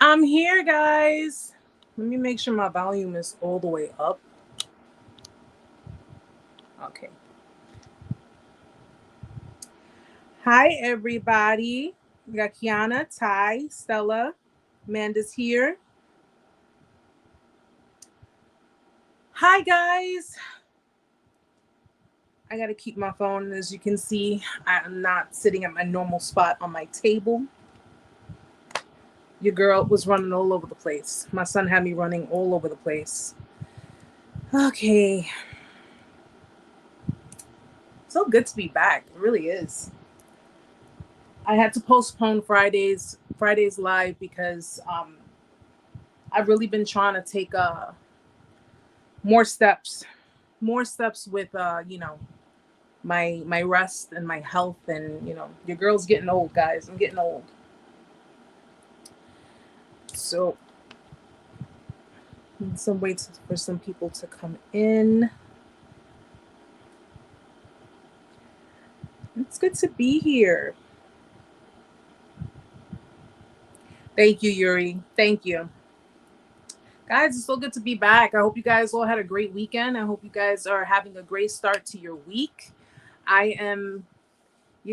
I'm here, guys. Let me make sure my volume is all the way up. Okay. Hi, everybody. We got Kiana, Ty, Stella, Amanda's here. Hi, guys. I got to keep my phone. As you can see, I'm not sitting at my normal spot on my table. Your girl was running all over the place. My son had me running all over the place. Okay. So good to be back. It really is. I had to postpone Friday's live because I've really been trying to take more steps with my rest and my health, and your girl's getting old, guys. I'm getting old. So need some waits for some people to come in. It's good to be here. Thank you, Yuri. Thank you. Guys, it's so good to be back. I hope you guys all had a great weekend. I hope you guys are having a great start to your week. You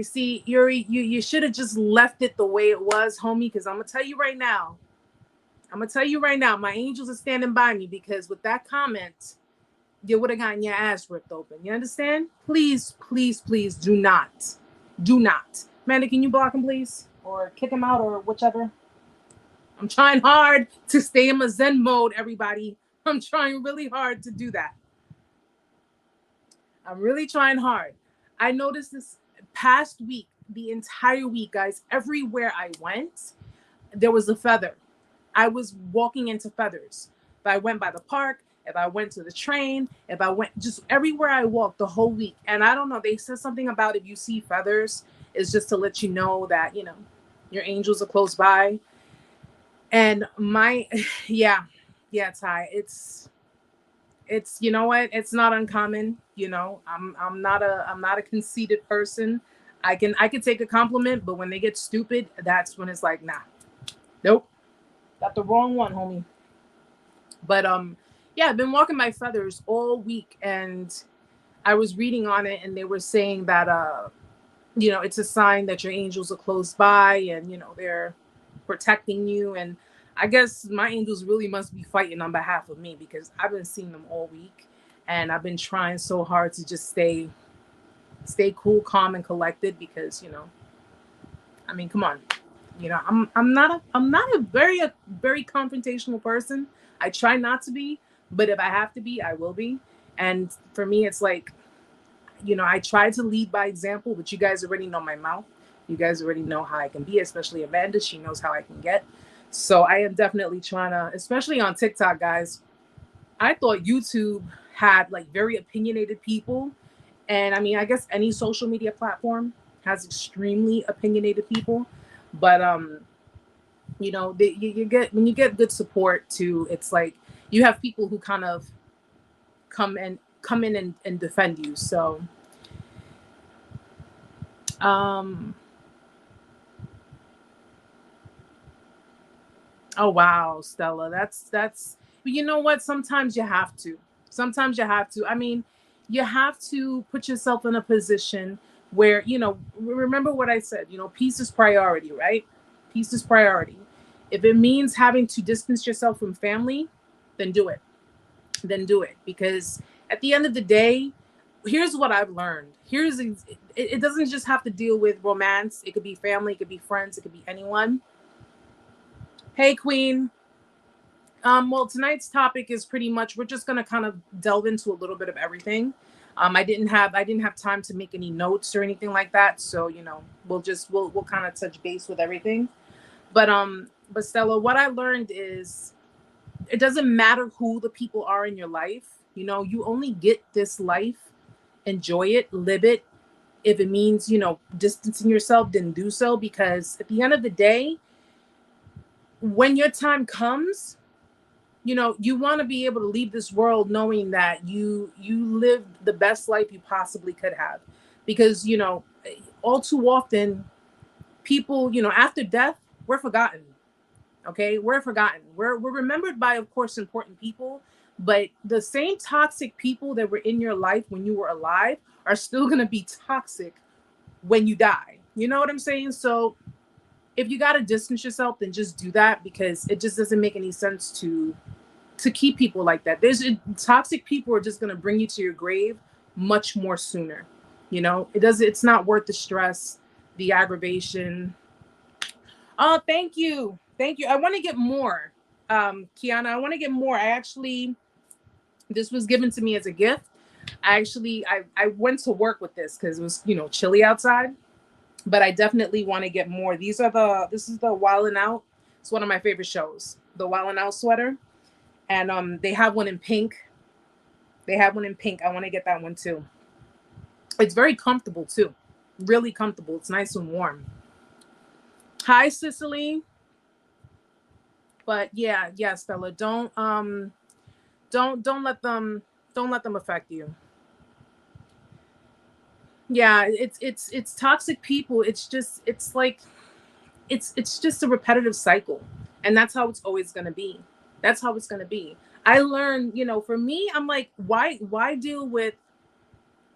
see, Yuri, you should have just left it the way it was, homie, because I'm going to tell you right now, my angels are standing by me, because with that comment, you would have gotten your ass ripped open. You understand? Please, please, please do not. Do not. Amanda, can you block him, please? Or kick him out, or whichever. I'm trying hard to stay in my Zen mode, everybody. I'm trying really hard to do that. I'm really trying hard. I noticed this past week, the entire week, guys, everywhere I went, there was a feather. I was walking into feathers. If I went by the park, if I went to the train, if I went just everywhere I walked the whole week. And I don't know, they said something about if you see feathers, it's just to let you know that, your angels are close by. And yeah, Ty, it's you know what? It's not uncommon. I'm not a conceited person. I can take a compliment, but when they get stupid, that's when it's like, nah, nope, got the wrong one, homie. But yeah, I've been walking my feathers all week, and I was reading on it, and they were saying that it's a sign that your angels are close by, and they're protecting you. And I guess my angels really must be fighting on behalf of me, because I've been seeing them all week, and I've been trying so hard to just stay cool, calm, and collected, because I mean, come on, I'm not a very confrontational person. I try not to be, but if I have to be, I will be. And for me, it's like, I try to lead by example, but you guys already know my mouth. You guys already know how I can be, especially Amanda. She knows how I can get. So I am definitely trying to, especially on TikTok, guys. I thought YouTube had like very opinionated people. And I mean, I guess any social media platform has extremely opinionated people. But, you get, when you get good support too, it's like you have people who kind of come in and defend you. So, oh wow, Stella, that's you know what? Sometimes you have to. I mean, you have to put yourself in a position where, remember what I said, peace is priority, right? Peace is priority. If it means having to distance yourself from family, then do it. Because at the end of the day, here's what I've learned. It doesn't just have to deal with romance. It could be family, it could be friends, it could be anyone. Hey, Queen. Well, tonight's topic is pretty much, we're just gonna kind of delve into a little bit of everything. I didn't have time to make any notes or anything like that, so we'll kind of touch base with everything. But Stella, what I learned is it doesn't matter who the people are in your life. You only get this life. Enjoy it, live it. If it means distancing yourself, then do so, because at the end of the day, when your time comes, you want to be able to leave this world knowing that you lived the best life you possibly could have. Because all too often, people, after death, we're forgotten. Okay, we're forgotten. We're remembered by, of course, important people, but the same toxic people that were in your life when you were alive are still going to be toxic when you die. You know what I'm saying? So if you got to distance yourself, then just do that, because it just doesn't make any sense to keep people like that. Toxic people are just going to bring you to your grave much more sooner. You know, it's not worth the stress, the aggravation. Oh, thank you. Thank you. I want to get more. Kiana, I want to get more. This was given to me as a gift. I went to work with this because it was, chilly outside, but I definitely want to get more. This is the Wild 'N Out. It's one of my favorite shows, the Wild 'N Out sweater. And they have one in pink. I want to get that one too. It's very comfortable too. Really comfortable. It's nice and warm. Hi, Cicely. But yeah, Stella, don't let them affect you. Yeah, it's toxic people. It's just a repetitive cycle, and that's how it's always going to be. I learned, for me, I'm like, why deal with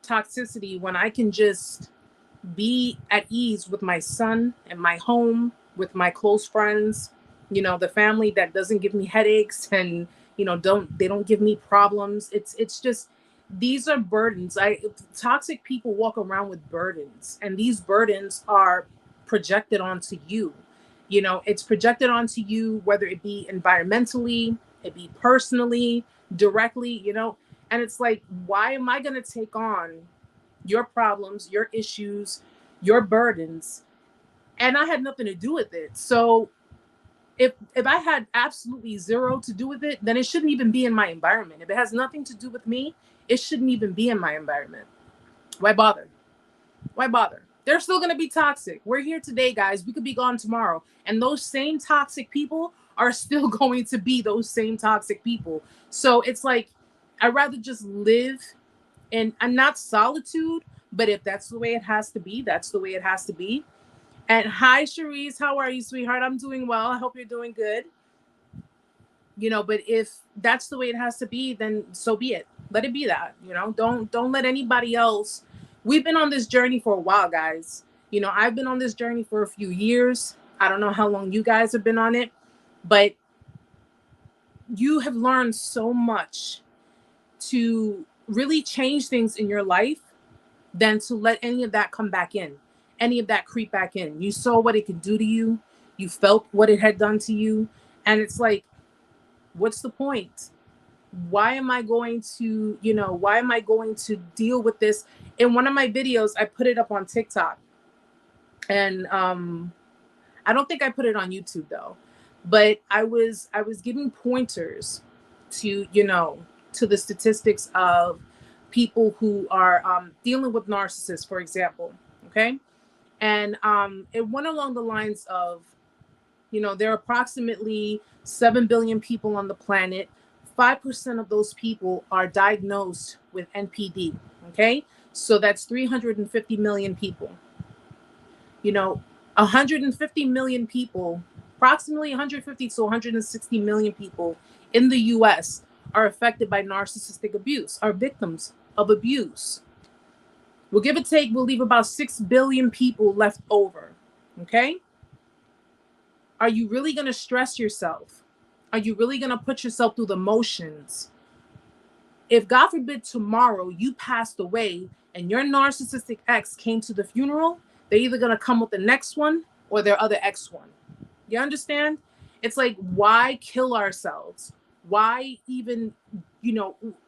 toxicity when I can just be at ease with my son and my home, with my close friends, the family that doesn't give me headaches, and don't give me problems. It's just, these are burdens. Toxic people walk around with burdens, and these burdens are projected onto you. It's projected onto you, whether it be environmentally, it be personally, directly, and it's like, why am I going to take on your problems, your issues, your burdens? And I had nothing to do with it. So if I had absolutely zero to do with it, then it shouldn't even be in my environment. If it has nothing to do with me, it shouldn't even be in my environment. Why bother? They're still going to be toxic. We're here today, guys. We could be gone tomorrow. And those same toxic people are still going to be those same toxic people. So it's like, I'd rather just live in, and not solitude, but if that's the way it has to be, that's the way it has to be. And hi, Cherise. How are you, sweetheart? I'm doing well. I hope you're doing good. But if that's the way it has to be, then so be it. Let it be that. Don't let anybody else. We've been on this journey for a while, guys. I've been on this journey for a few years. I don't know how long you guys have been on it, but you have learned so much to really change things in your life than to let any of that come back in, any of that creep back in. You saw what it could do to you. You felt what it had done to you. And it's like, what's the point? Why am I going to deal with this? In one of my videos, I put it up on TikTok. And I don't think I put it on YouTube though. But I was giving pointers to, to the statistics of people who are dealing with narcissists, for example. Okay. And it went along the lines of, there are approximately 7 billion people on the planet. 5% of those people are diagnosed with NPD. Okay. So that's 350 million people. 150 million people, approximately 150 to 160 million people in the US are affected by narcissistic abuse, are victims of abuse. We'll give or take, we'll leave about 6 billion people left over. Okay? Are you really going to stress yourself? Are you really going to put yourself through the motions? If, God forbid, tomorrow you passed away and your narcissistic ex came to the funeral, they're either going to come with the next one or their other ex one. You understand? It's like, why kill ourselves? Why even,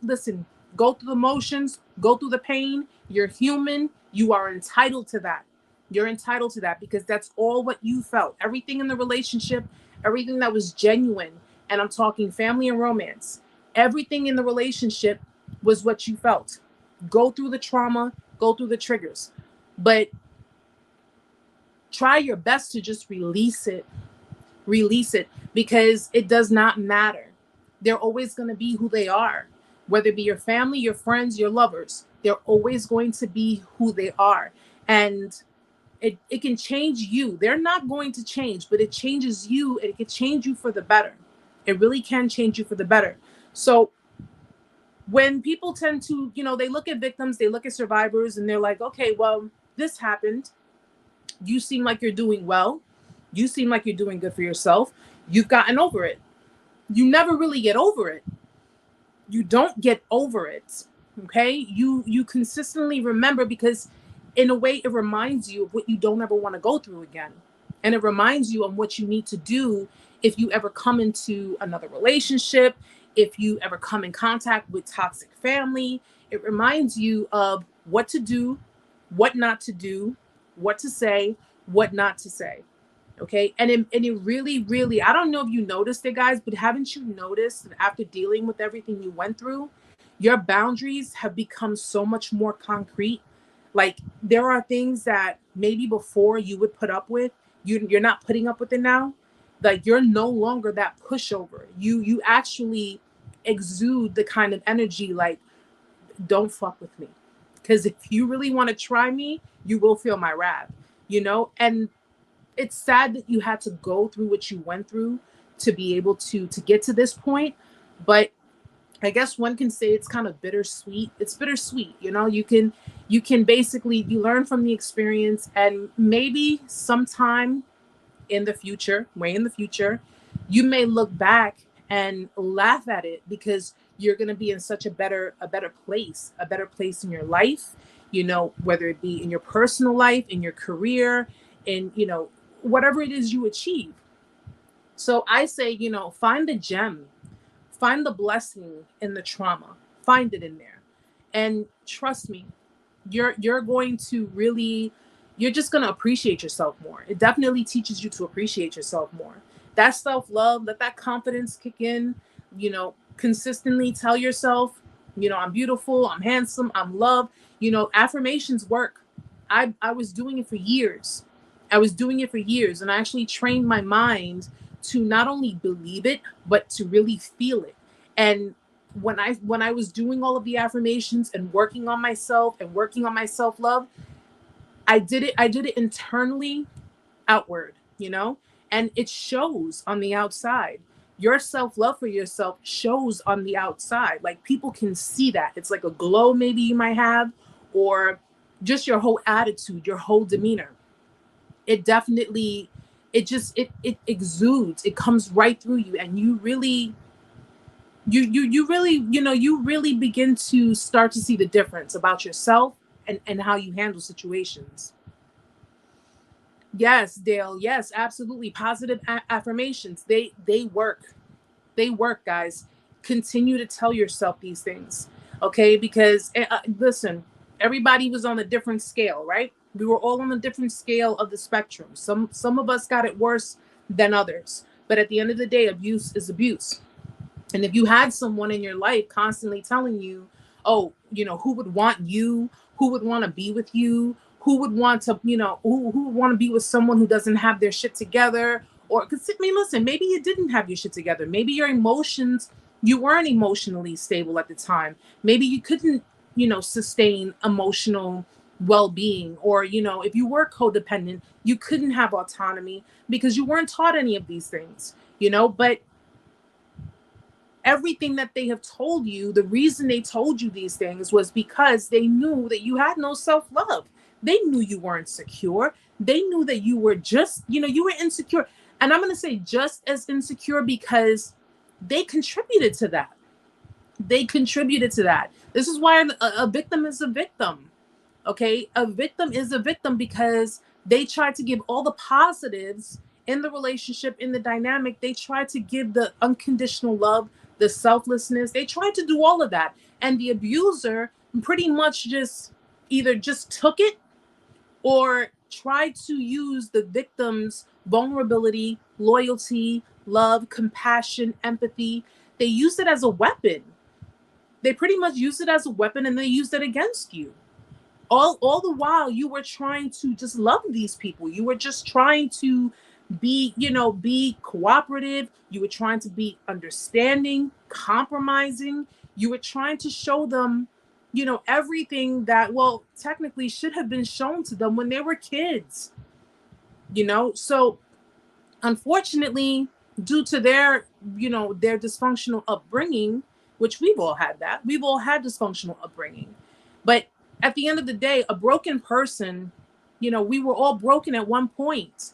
listen, go through the motions, go through the pain. You're human. You are entitled to that. You're entitled to that because that's all what you felt. Everything in the relationship, everything that was genuine, and I'm talking family and romance, everything in the relationship was what you felt. Go through the trauma, go through the triggers, but try your best to just release it, because it does not matter. They're always going to be who they are, whether it be your family, your friends, your lovers. They're always going to be who they are. And It can change you. They're not going to change, but it changes you, and it can change you for the better. It really can change you for the better. So when people tend to, they look at victims, they look at survivors, and they're like, okay, well, this happened. You seem like you're doing well. You seem like you're doing good for yourself. You've gotten over it. You never really get over it. You don't get over it. Okay? You consistently remember, because in a way it reminds you of what you don't ever want to go through again. And it reminds you of what you need to do if you ever come into another relationship, if you ever come in contact with toxic family. It reminds you of what to do, what not to do, what to say, what not to say. Okay. And it really, really, I don't know if you noticed it, guys, but haven't you noticed that after dealing with everything you went through, your boundaries have become so much more concrete? Like, there are things that maybe before you would put up with, you're not putting up with it now. Like, you're no longer that pushover. You actually exude the kind of energy like, don't fuck with me. Because if you really want to try me, you will feel my wrath, And it's sad that you had to go through what you went through to be able to get to this point. But I guess one can say it's kind of bittersweet. It's bittersweet, you can basically, you learn from the experience, and maybe sometime in the future, way in the future, you may look back and laugh at it, because you're going to be in such a better place in your life, whether it be in your personal life, in your career, in, whatever it is you achieve. So I say, find the gem, find the blessing in the trauma, find it in there. And trust me, you're going to really, you're just going to appreciate yourself more. It definitely teaches you to appreciate yourself more. That self-love, let that confidence kick in, consistently tell yourself, I'm beautiful, I'm handsome, I'm loved. Affirmations work. I was doing it for years. And I actually trained my mind to not only believe it, but to really feel it. And when I was doing all of the affirmations and working on myself and working on my self-love, I did it internally, outward, and it shows on the outside. Your self-love for yourself shows on the outside. Like, people can see that. It's like a glow maybe you might have, or just your whole attitude, your whole demeanor. It definitely, it exudes, it comes right through you, and you really begin to start to see the difference about yourself and how you handle situations. Yes, Dale. Yes, absolutely. Positive affirmations. They work. They work, guys. Continue to tell yourself these things, okay? Because listen, everybody was on a different scale, right? We were all on a different scale of the spectrum. Some of us got it worse than others. But at the end of the day, abuse is abuse. And if you had someone in your life constantly telling you, oh, who would want you, who would want to be with you, who would want to, who would want to be with someone who doesn't have their shit together, or, because, listen, maybe you didn't have your shit together. Maybe your emotions, you weren't emotionally stable at the time. Maybe you couldn't, sustain emotional well-being, or, if you were codependent, you couldn't have autonomy because you weren't taught any of these things, but everything that they have told you, the reason they told you these things was because they knew that you had no self-love. They knew you weren't secure. They knew that you were just, you were insecure. And I'm going to say just as insecure because they contributed to that. This is why a victim is a victim. Okay? A victim is a victim because they tried to give all the positives in the relationship, in the dynamic. They tried to give the unconditional love, the selflessness. They tried to do all of that. And the abuser pretty much just either just took it or tried to use the victim's vulnerability, loyalty, love, compassion, empathy. They used it as a weapon. They pretty much used it as a weapon, and they used it against you. All the while you were trying to just love these people. You were just trying to be cooperative. You were trying to be understanding, compromising. You were trying to show them, everything that, well, technically should have been shown to them when they were kids. So unfortunately, due to their dysfunctional upbringing, which we've all had dysfunctional upbringing. But at the end of the day, a broken person, we were all broken at one point.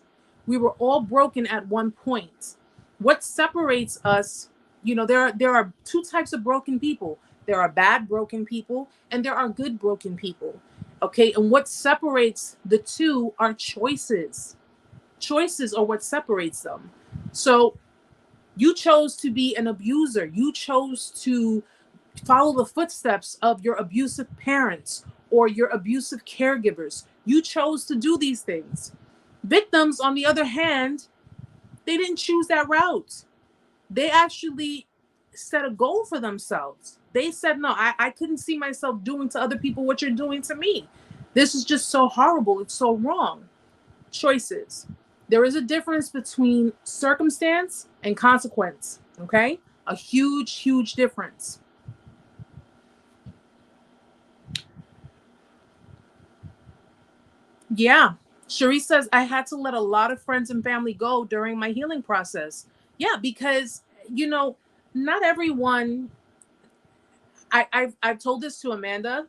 What separates us, there are two types of broken people. There are bad broken people and there are good broken people. Okay. And what separates the two are choices. Choices are what separates them. So you chose to be an abuser. You chose to follow the footsteps of your abusive parents or your abusive caregivers. You chose to do these things. Victims, on the other hand, they didn't choose that route. They actually set a goal for themselves. They said, no, I couldn't see myself doing to other people what you're doing to me. This is just so horrible. It's so wrong. Choices. There is a difference between circumstance and consequence, okay? A huge, huge difference. Yeah. Cherie says, I had to let a lot of friends and family go during my healing process. Yeah, because, not everyone, I've told this to Amanda,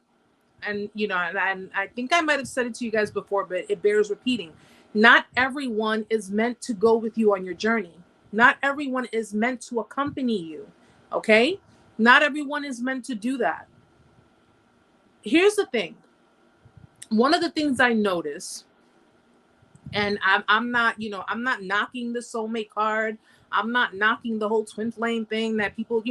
and, and I think I might have said it to you guys before, but it bears repeating. Not everyone is meant to go with you on your journey. Not everyone is meant to accompany you. Okay? Not everyone is meant to do that. Here's the thing. One of the things I notice, and I'm not knocking the soulmate card. I'm not knocking the whole twin flame thing that people,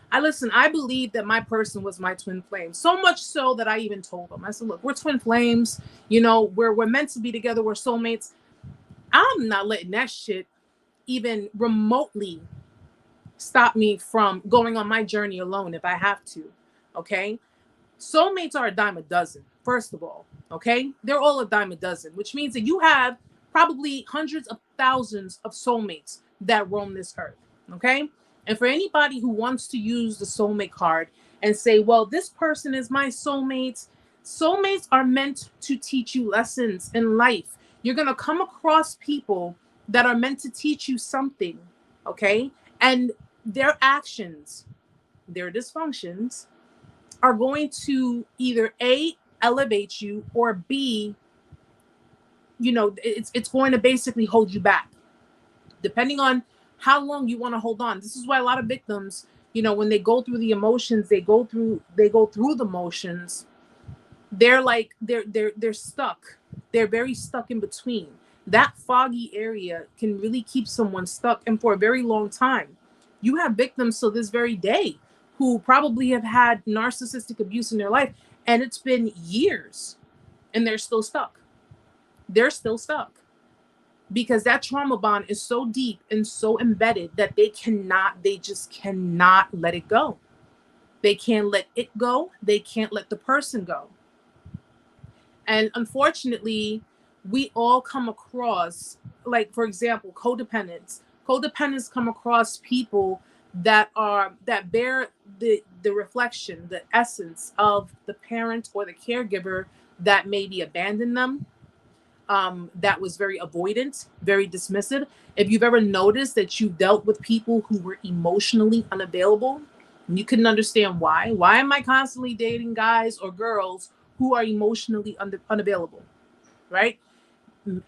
I believe that my person was my twin flame. So much so that I even told them, I said, look, we're twin flames, we're meant to be together. We're soulmates. I'm not letting that shit even remotely stop me from going on my journey alone if I have to. Okay. Soulmates are a dime a dozen, first of all. Okay. They're all a dime a dozen, which means that you have probably hundreds of thousands of soulmates that roam this earth. Okay. And for anybody who wants to use the soulmate card and say, well, this person is my soulmate. Soulmates are meant to teach you lessons in life. You're going to come across people that are meant to teach you something. Okay. And their actions, their dysfunctions are going to either A, elevate you, or B, it's going to basically hold you back, depending on how long you want to hold on. This is why a lot of victims, when they go through the emotions, they go through the motions. They're like, they're stuck. They're very stuck in between. That foggy area can really keep someone stuck, and for a very long time. You have victims to this very day who probably have had narcissistic abuse in their life, and it's been years, and they're still stuck. They're still stuck. Because that trauma bond is so deep and so embedded that they just cannot let it go. They can't let it go. They can't let the person go. And unfortunately, we all come across, like, for example, codependents. Codependents come across people that bear the reflection, the essence of the parent or the caregiver that maybe abandoned them. That was very avoidant, very dismissive. If you've ever noticed that you dealt with people who were emotionally unavailable, and you couldn't understand why. Why am I constantly dating guys or girls who are emotionally unavailable? Right?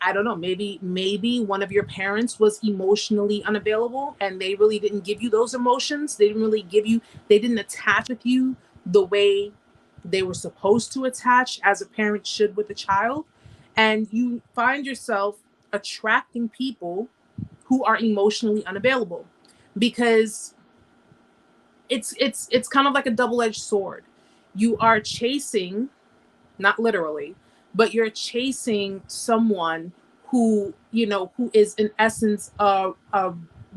I don't know. Maybe one of your parents was emotionally unavailable and they really didn't give you those emotions. They didn't attach with you the way they were supposed to attach as a parent should with a child. And you find yourself attracting people who are emotionally unavailable, because it's kind of like a double-edged sword. You are chasing, not literally, but you're chasing someone who is in essence a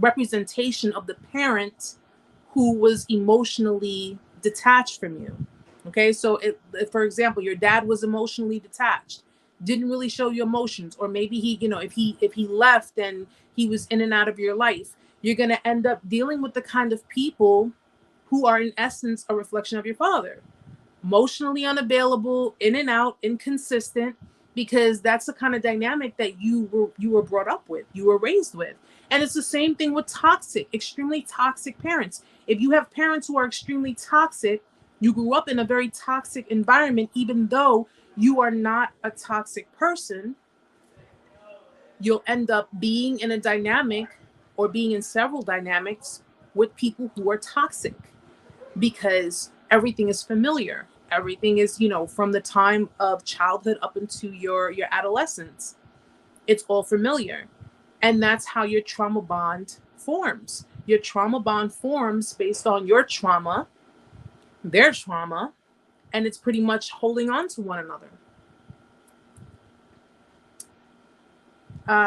representation of the parent who was emotionally detached from you. Okay, so for example, your dad was emotionally detached, didn't really show you emotions, or maybe he, if he left and he was in and out of your life, you're going to end up dealing with the kind of people who are in essence a reflection of your father. emotionally unavailable, in and out, inconsistent, because that's the kind of dynamic that you were brought up with, you were raised with. And it's the same thing with toxic, extremely toxic parents. If you have parents who are extremely toxic, you grew up in a very toxic environment, even though you are not a toxic person, you'll end up being in a dynamic or being in several dynamics with people who are toxic, because everything is familiar. Everything is, from the time of childhood up into your adolescence. It's all familiar. And that's how your trauma bond forms. Your trauma bond forms based on your trauma, their trauma, and it's pretty much holding on to one another.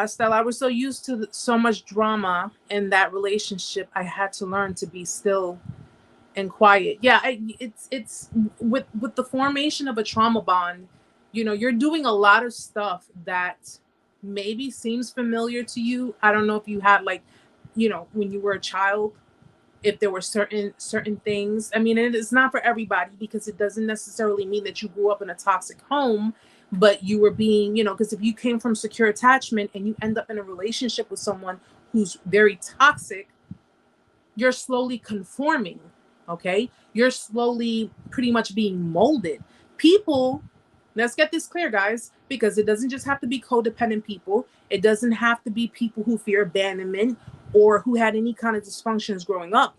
Stella, I was so used to so much drama in that relationship, I had to learn to be still and quiet. Yeah, it's with the formation of a trauma bond, you're doing a lot of stuff that maybe seems familiar to you. I don't know if you had, like, when you were a child, if there were certain things. I mean, it's not for everybody, because it doesn't necessarily mean that you grew up in a toxic home, but you were being, because if you came from secure attachment and you end up in a relationship with someone who's very toxic, you're slowly conforming. Okay, you're slowly pretty much being molded. People, let's get this clear, guys, because it doesn't just have to be codependent people. It doesn't have to be people who fear abandonment or who had any kind of dysfunctions growing up.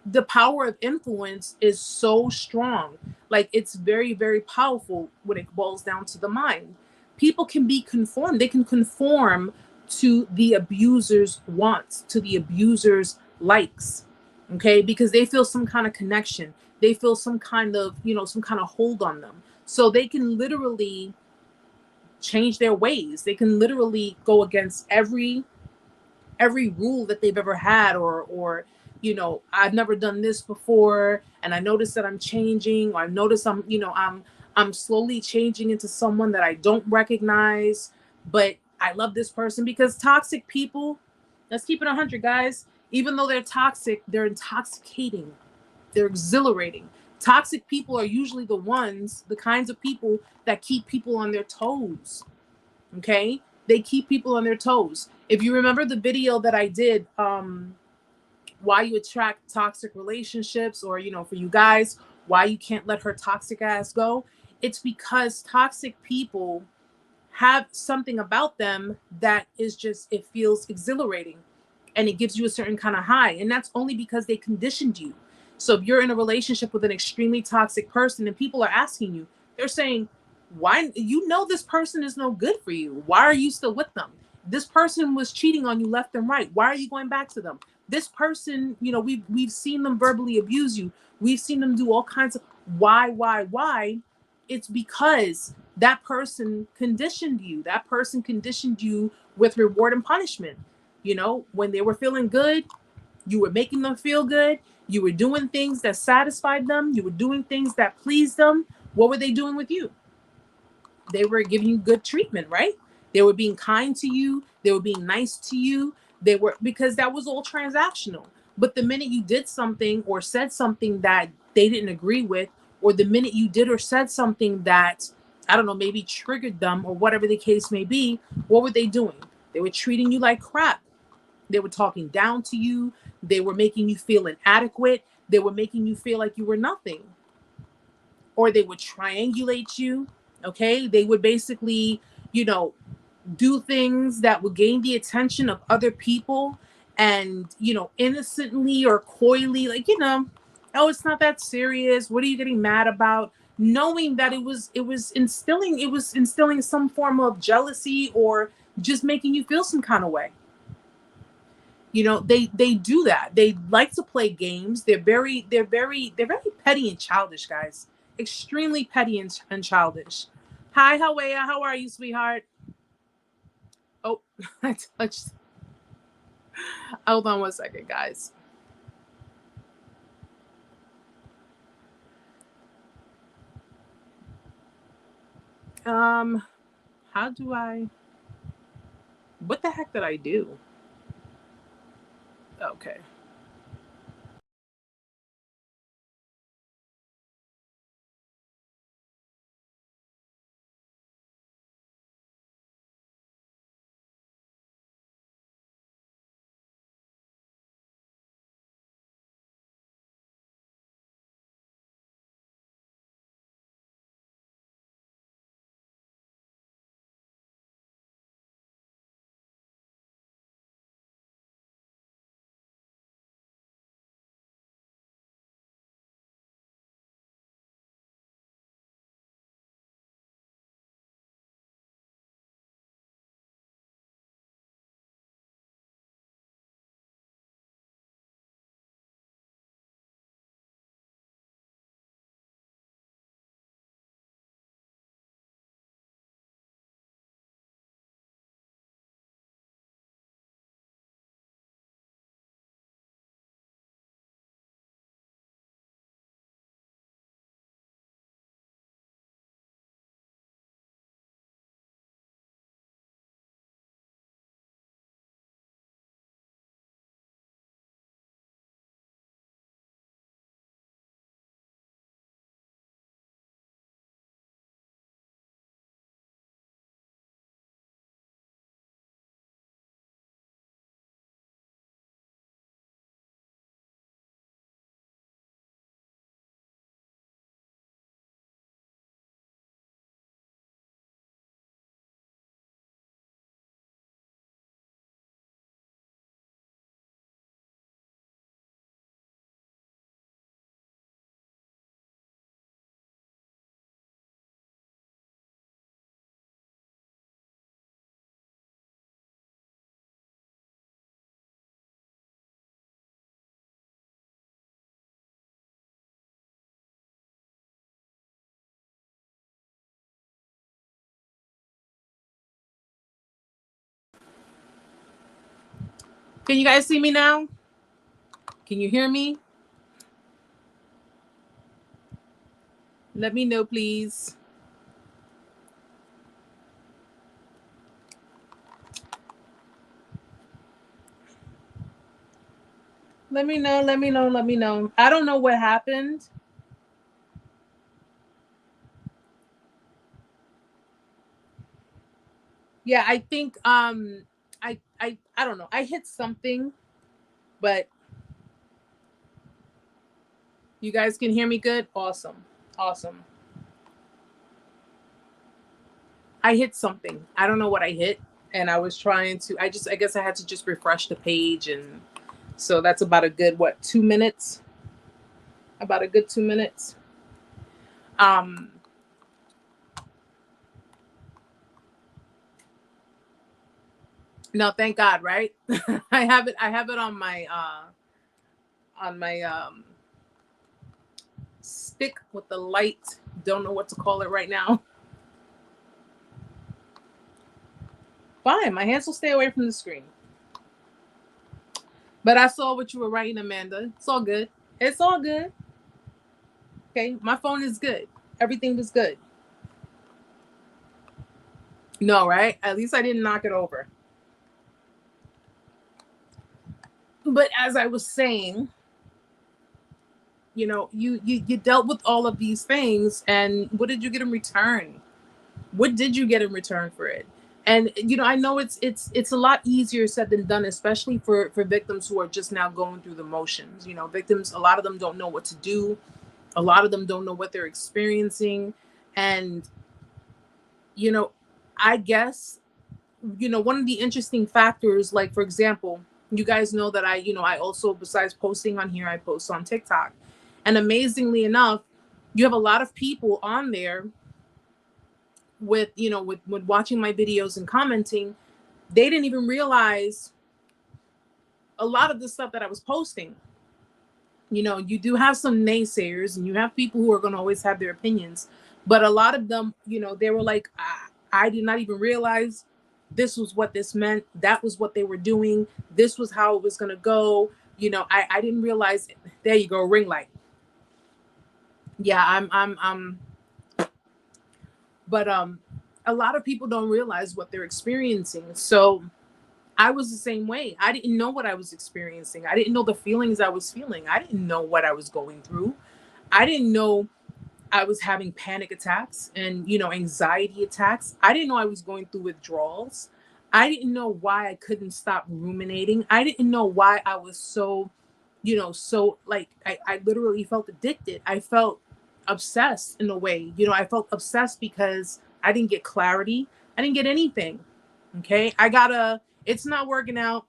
The power of influence is so strong. Like, it's very, very powerful when it boils down to the mind. People can be conformed. They can conform to the abuser's wants, to the abuser's likes. Okay, because they feel some kind of connection. They feel some kind of, some kind of hold on them. So they can literally change their ways. They can literally go against every rule that they've ever had, or I've never done this before, and I notice that I'm changing, or I notice I'm slowly changing into someone that I don't recognize, but I love this person. Because toxic people, let's keep it 100, guys, even though they're toxic, they're intoxicating, they're exhilarating. Toxic people are usually the kinds of people that keep people on their toes. Okay, they keep people on their toes. If you remember the video that I did, why you attract toxic relationships, or for you guys, why you can't let her toxic ass go, it's because toxic people have something about them that is just, it feels exhilarating, and it gives you a certain kind of high, and that's only because they conditioned you. So if you're in a relationship with an extremely toxic person and people are asking you, they're saying, why, this person is no good for you, why are you still with them? This person was cheating on you left and right, why are you going back to them? This person, we've seen them verbally abuse you, we've seen them do all kinds of, why? It's because that person conditioned you. That person conditioned you with reward and punishment. When they were feeling good, you were making them feel good. You were doing things that satisfied them. You were doing things that pleased them. What were they doing with you? They were giving you good treatment, right? They were being kind to you. They were being nice to you. Because that was all transactional. But the minute you did something or said something that they didn't agree with, or the minute you did or said something that, I don't know, maybe triggered them, or whatever the case may be, what were they doing? They were treating you like crap. They were talking down to you. They were making you feel inadequate. They were making you feel like you were nothing. Or they would triangulate you. Okay. They would basically, do things that would gain the attention of other people, and, innocently or coyly, like, oh, it's not that serious. What are you getting mad about? Knowing that it was instilling some form of jealousy, or just making you feel some kind of way. They do that. They like to play games. They're very petty and childish, guys. Extremely petty and childish. Hi, Hawea. How are you, sweetheart? Oh, I touched. Hold on one second, guys. How do I? What the heck did I do? Okay. Can you guys see me now? Can you hear me? Let me know, please. Let me know, let me know, let me know. I don't know what happened. Yeah, I think I don't know. I hit something, but you guys can hear me good? Awesome. Awesome. I hit something. I don't know what I hit, and I was trying to I guess I had to just refresh the page, and so that's about a good 2 minutes? About a good 2 minutes. No, thank God, right? I have it on my stick with the light. Don't know what to call it right now. Fine, my hands will stay away from the screen. But I saw what you were writing, Amanda. It's all good. It's all good. Okay, my phone is good. Everything was good. No, right? At least I didn't knock it over. But as I was saying, you know, you dealt with all of these things, and what did you get in return? What did you get in return for it? And you know, I know it's a lot easier said than done, especially for victims who are just now going through the motions. You know, victims, a lot of them don't know what to do. A lot of them don't know what they're experiencing. And you know, I guess, you know, one of the interesting factors, like for example, you guys know that I also, besides posting on here, I post on TikTok. And amazingly enough, you have a lot of people on there with, you know, with watching my videos and commenting. They didn't even realize a lot of the stuff that I was posting. You know, you do have some naysayers, and you have people who are going to always have their opinions, but a lot of them, you know, they were like, I did not even realize this was what this meant. That was what they were doing. This was how it was going to go. You know, I didn't realize. There you go, ring light. Yeah, I'm but a lot of people don't realize what they're experiencing. So I was the same way. I didn't know what I was experiencing. I didn't know the feelings I was feeling. I didn't know what I was going through. I didn't know I was having panic attacks and, you know, anxiety attacks. I didn't know I was going through withdrawals. I didn't know why I couldn't stop ruminating. I didn't know why I was so, you know, so like I literally felt addicted. I felt obsessed in a way. You know, I felt obsessed because I didn't get clarity. I didn't get anything. Okay. It's not working out.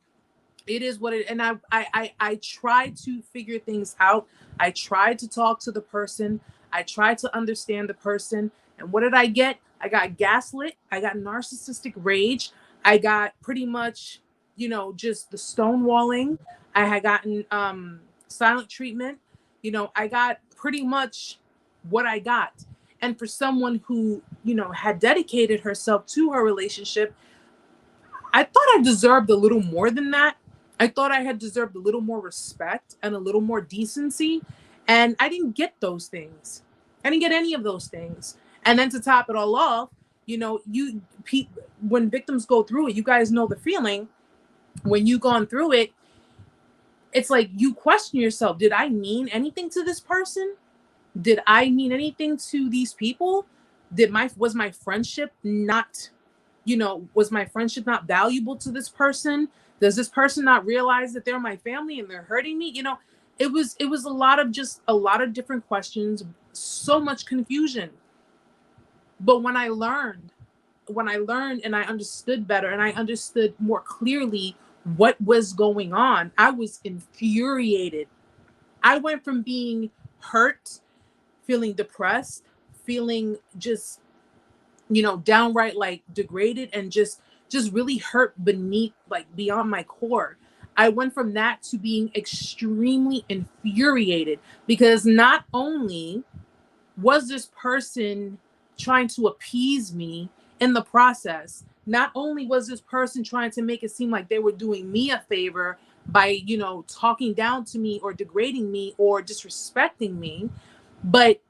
It is what it, and I tried to figure things out. I tried to talk to the person. I tried to understand the person. And what did I get? I got gaslit. I got narcissistic rage. I got pretty much, you know, just the stonewalling. I had gotten silent treatment. You know, I got pretty much what I got. And for someone who, you know, had dedicated herself to her relationship, I thought I deserved a little more than that. I thought I had deserved a little more respect and a little more decency. And I didn't get those things. I didn't get any of those things. And then to top it all off, you know, when victims go through it, you guys know the feeling. When you've gone through it, it's like you question yourself. Did I mean anything to this person? Did I mean anything to these people? Was my friendship not, you know, was my friendship not valuable to this person? Does this person not realize that they're my family and they're hurting me? You know, it was a lot of different questions, so much confusion. But when I learned and I understood better and I understood more clearly what was going on, I was infuriated. I went from being hurt, feeling depressed, feeling just, you know, downright like degraded and just really hurt beneath, like beyond my core. I went from that to being extremely infuriated because not only was this person trying to appease me in the process, not only was this person trying to make it seem like they were doing me a favor by, you know, talking down to me or degrading me or disrespecting me. But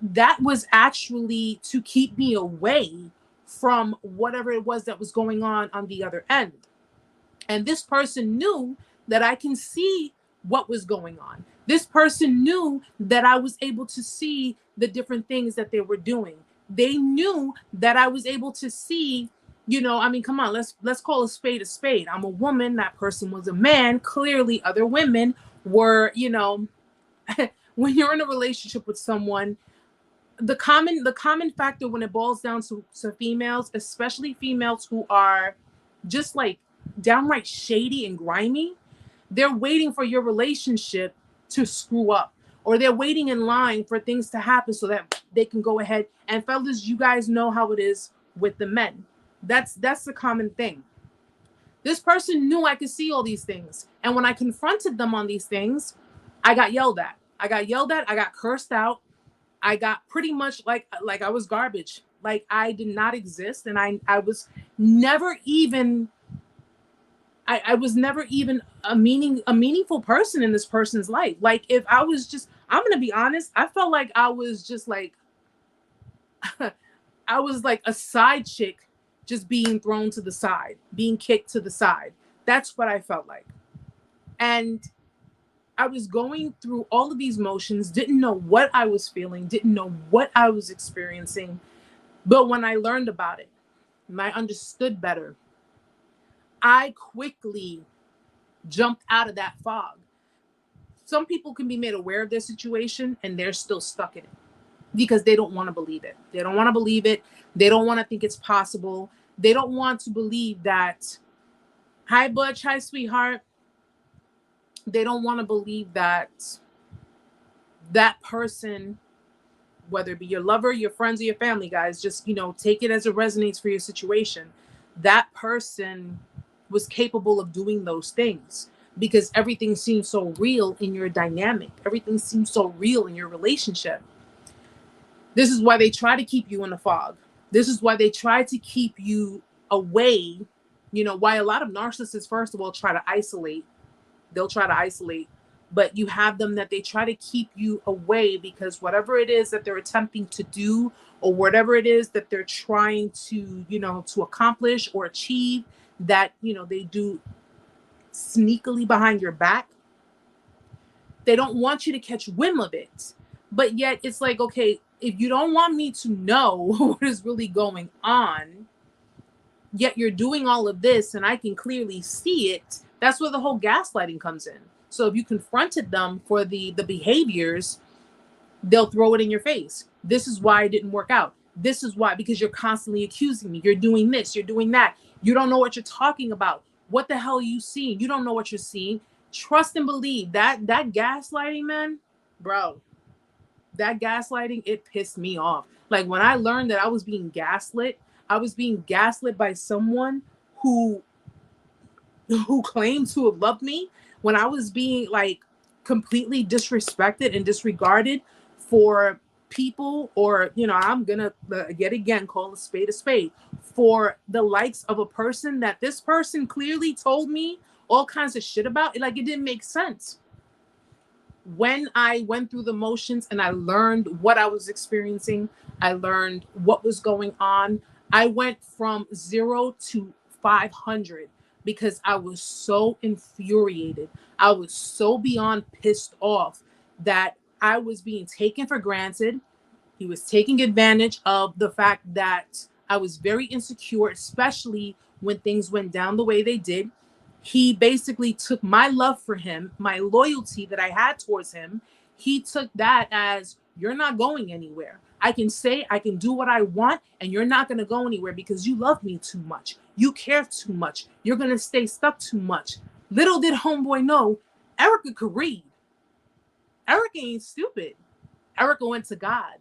that was actually to keep me away from whatever it was that was going on the other end. And this person knew that I can see what was going on. This person knew that I was able to see the different things that they were doing. They knew that I was able to see, you know, I mean, come on, let's call a spade a spade. I'm a woman, that person was a man. Clearly other women were, you know, when you're in a relationship with someone, the common factor when it boils down to females, especially females who are just like downright shady and grimy, they're waiting for your relationship to screw up, or they're waiting in line for things to happen so that they can go ahead. And fellas, you guys know how it is with the men. That's the common thing. This person knew I could see all these things, and when I confronted them on these things, I got yelled at. I got cursed out. I got pretty much like I was garbage. Like I did not exist, and I was never even I was never even a meaningful person in this person's life. Like if I was just, I'm gonna be honest, I felt like I was just like I was like a side chick just being thrown to the side, being kicked to the side. That's what I felt like. And I was going through all of these motions, didn't know what I was feeling, didn't know what I was experiencing. But when I learned about it and I understood better, I quickly jumped out of that fog. Some people can be made aware of their situation and they're still stuck in it because they don't want to believe it. They don't want to believe it. They don't want to think it's possible. They don't want to believe that, hi, Butch, hi, sweetheart. They don't want to believe that that person, whether it be your lover, your friends, or your family, guys, just, you know, take it as it resonates for your situation. That person was capable of doing those things because everything seems so real in your dynamic. Everything seems so real in your relationship. This is why they try to keep you in the fog. This is why they try to keep you away. You know, why a lot of narcissists, first of all, try to isolate. They'll try to isolate, but you have them that they try to keep you away because whatever it is that they're attempting to do, or whatever it is that they're trying to, you know, to accomplish or achieve, that, you know, they do sneakily behind your back. They don't want you to catch whim of it. But yet it's like, okay, if you don't want me to know what is really going on, yet you're doing all of this and I can clearly see it, that's where the whole gaslighting comes in. So if you confronted them for the behaviors, they'll throw it in your face. This is why it didn't work out. This is why, because you're constantly accusing me. You're doing this, you're doing that. You don't know what you're talking about. What the hell are you seeing? You don't know what you're seeing. Trust and believe that gaslighting, man, bro, that gaslighting, it pissed me off. Like when I learned that I was being gaslit by someone who claimed to have loved me, when I was being like completely disrespected and disregarded for people, or, you know, I'm gonna yet again call a spade, for the likes of a person that this person clearly told me all kinds of shit about. Like it didn't make sense. When I went through the motions and I learned what I was experiencing, I learned what was going on. I went from 0 to 500 because I was so infuriated. I was so beyond pissed off that I was being taken for granted. He was taking advantage of the fact that I was very insecure, especially when things went down the way they did. He basically took my love for him, my loyalty that I had towards him. He took that as, you're not going anywhere. I can say, I can do what I want, and you're not going to go anywhere because you love me too much. You care too much. You're going to stay stuck too much. Little did homeboy know, Erica could read. Erica ain't stupid. Erica went to God.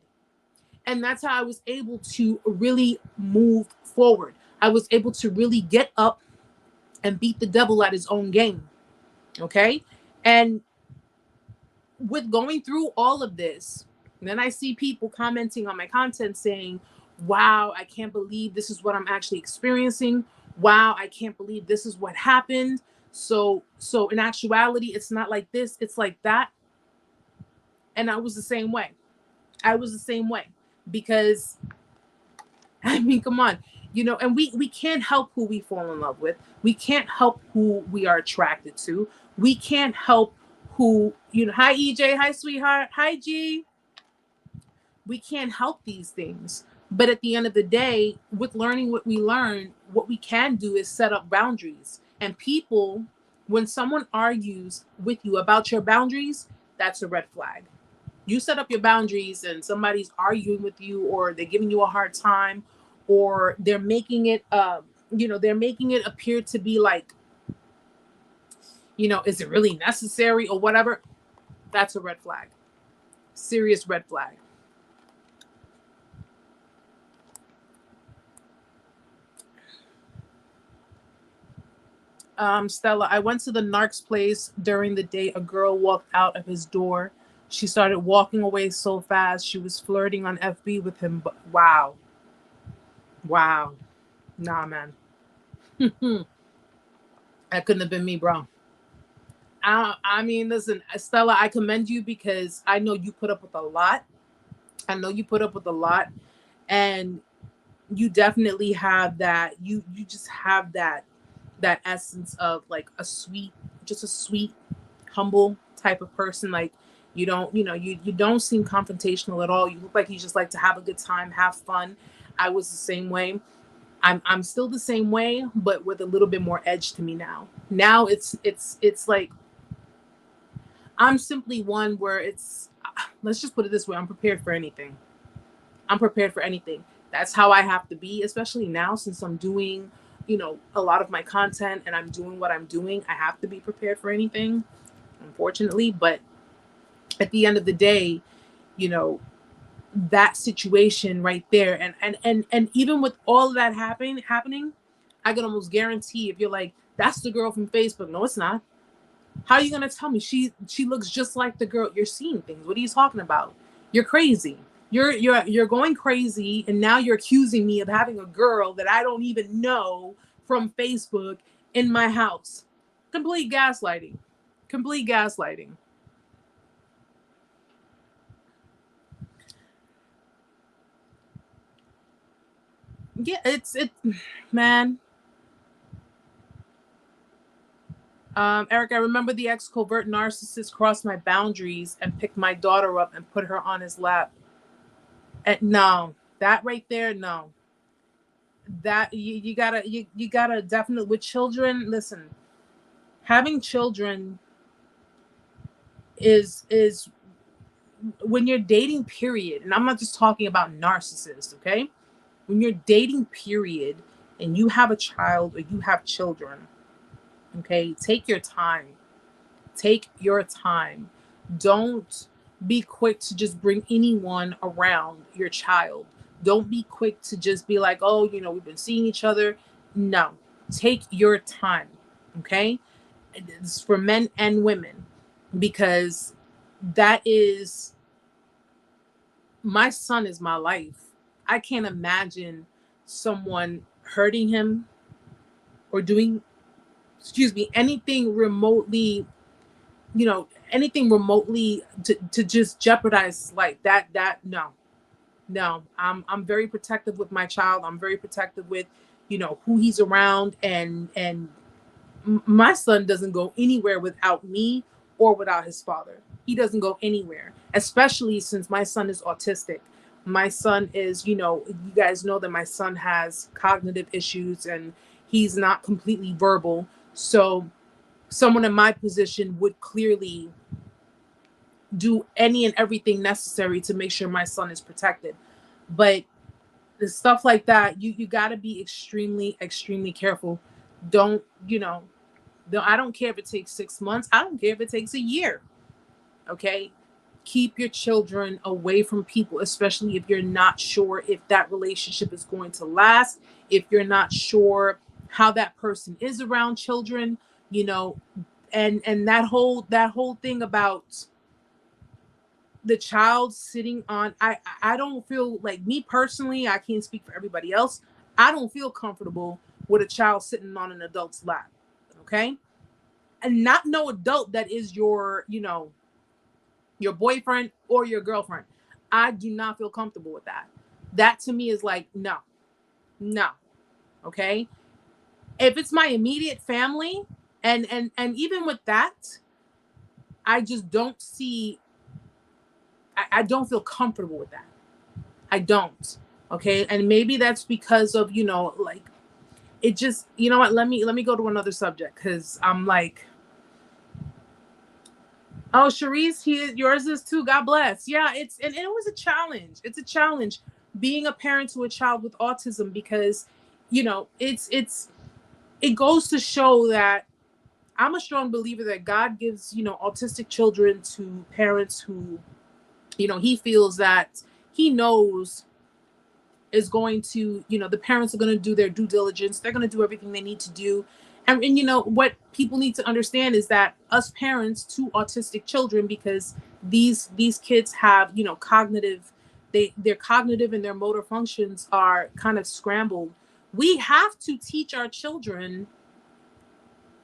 And that's how I was able to really move forward. I was able to really get up and beat the devil at his own game. Okay? And with going through all of this, then I see people commenting on my content saying, wow, I can't believe this is what I'm actually experiencing. Wow, I can't believe this is what happened. So in actuality, it's not like this, it's like that. And I was the same way. I was the same way because I mean, come on, and we can't help who we fall in love with. We can't help who we are attracted to. We can't help who, hi EJ, hi sweetheart, hi G. We can't help these things. But at the end of the day, with learning what we learn, what we can do is set up boundaries. And people, when someone argues with you about your boundaries, that's a red flag. You set up your boundaries and somebody's arguing with you, or they're giving you a hard time, or they're making it they're making it appear to be like, is it really necessary or whatever, that's a red flag. Serious red flag. Stella, I went to the Narc's place during the day. A girl walked out of his door. She started walking away so fast. She was flirting on FB with him. But wow. Nah, man. That couldn't have been me, bro. I mean, listen, Stella, I commend you because I know you put up with a lot. And you definitely have that. You just have that essence of like a sweet, humble type of person. Like you don't seem confrontational at all. You look like you just like to have a good time, have fun. I was the same way. I'm still the same way, but with a little bit more edge to me now. Now it's like I'm simply one where let's just put it this way, I'm prepared for anything. That's how I have to be, especially now since I'm doing, a lot of my content and I'm doing what I'm doing. I have to be prepared for anything, unfortunately. But at the end of the day, that situation right there, and even with all of that happening, I can almost guarantee if you're like, that's the girl from Facebook. No, it's not. How are you gonna tell me she looks just like the girl? You're seeing things. What are you talking about? You're crazy. You're going crazy, and now you're accusing me of having a girl that I don't even know from Facebook in my house. Complete gaslighting. Yeah, it man. Eric, I remember the ex-covert narcissist crossed my boundaries and picked my daughter up and put her on his lap. And no, that right there, no. That you gotta definitely, with children, listen, having children is when you're dating, period. And I'm not just talking about narcissists, okay? When you're dating, period, and you have a child or you have children, okay, take your time. Don't be quick to just bring anyone around your child. Don't be quick to just be like, oh, we've been seeing each other. No, take your time. Okay. It's for men and women, because my son is my life. I can't imagine someone hurting him or doing, anything remotely, to just jeopardize his life. No. I'm very protective with my child. I'm very protective with, who he's around, and my son doesn't go anywhere without me or without his father. He doesn't go anywhere, especially since my son is autistic. My son is, you guys know that my son has cognitive issues and he's not completely verbal. So someone in my position would clearly do any and everything necessary to make sure my son is protected. But the stuff like that, you got to be extremely, extremely careful. Don't, I don't care if it takes 6 months. I don't care if it takes a year. Okay. Keep your children away from people, especially if you're not sure if that relationship is going to last, if you're not sure how that person is around children, and that whole thing about the child sitting on, I don't feel like, me personally, I can't speak for everybody else, I don't feel comfortable with a child sitting on an adult's lap. Okay. and not no adult that is your, you know, your boyfriend or your girlfriend. I do not feel comfortable with that. That to me is like, no, no. Okay. If it's my immediate family, and even with that, I just don't see, I don't feel comfortable with that. I don't. Okay. And maybe that's because of, you know, like, it just, you know what, let me go to another subject, because I'm like, oh, Sharice, yours is too. God bless. Yeah, and it was a challenge. It's a challenge being a parent to a child with autism, because, you know, it goes to show that I'm a strong believer that God gives, you know, autistic children to parents who, you know, he feels that he knows is going to, you know, the parents are going to do their due diligence. They're going to do everything they need to do. And you know, what people need to understand is that us parents to autistic children, because these kids have, you know, their cognitive and their motor functions are kind of scrambled. We have to teach our children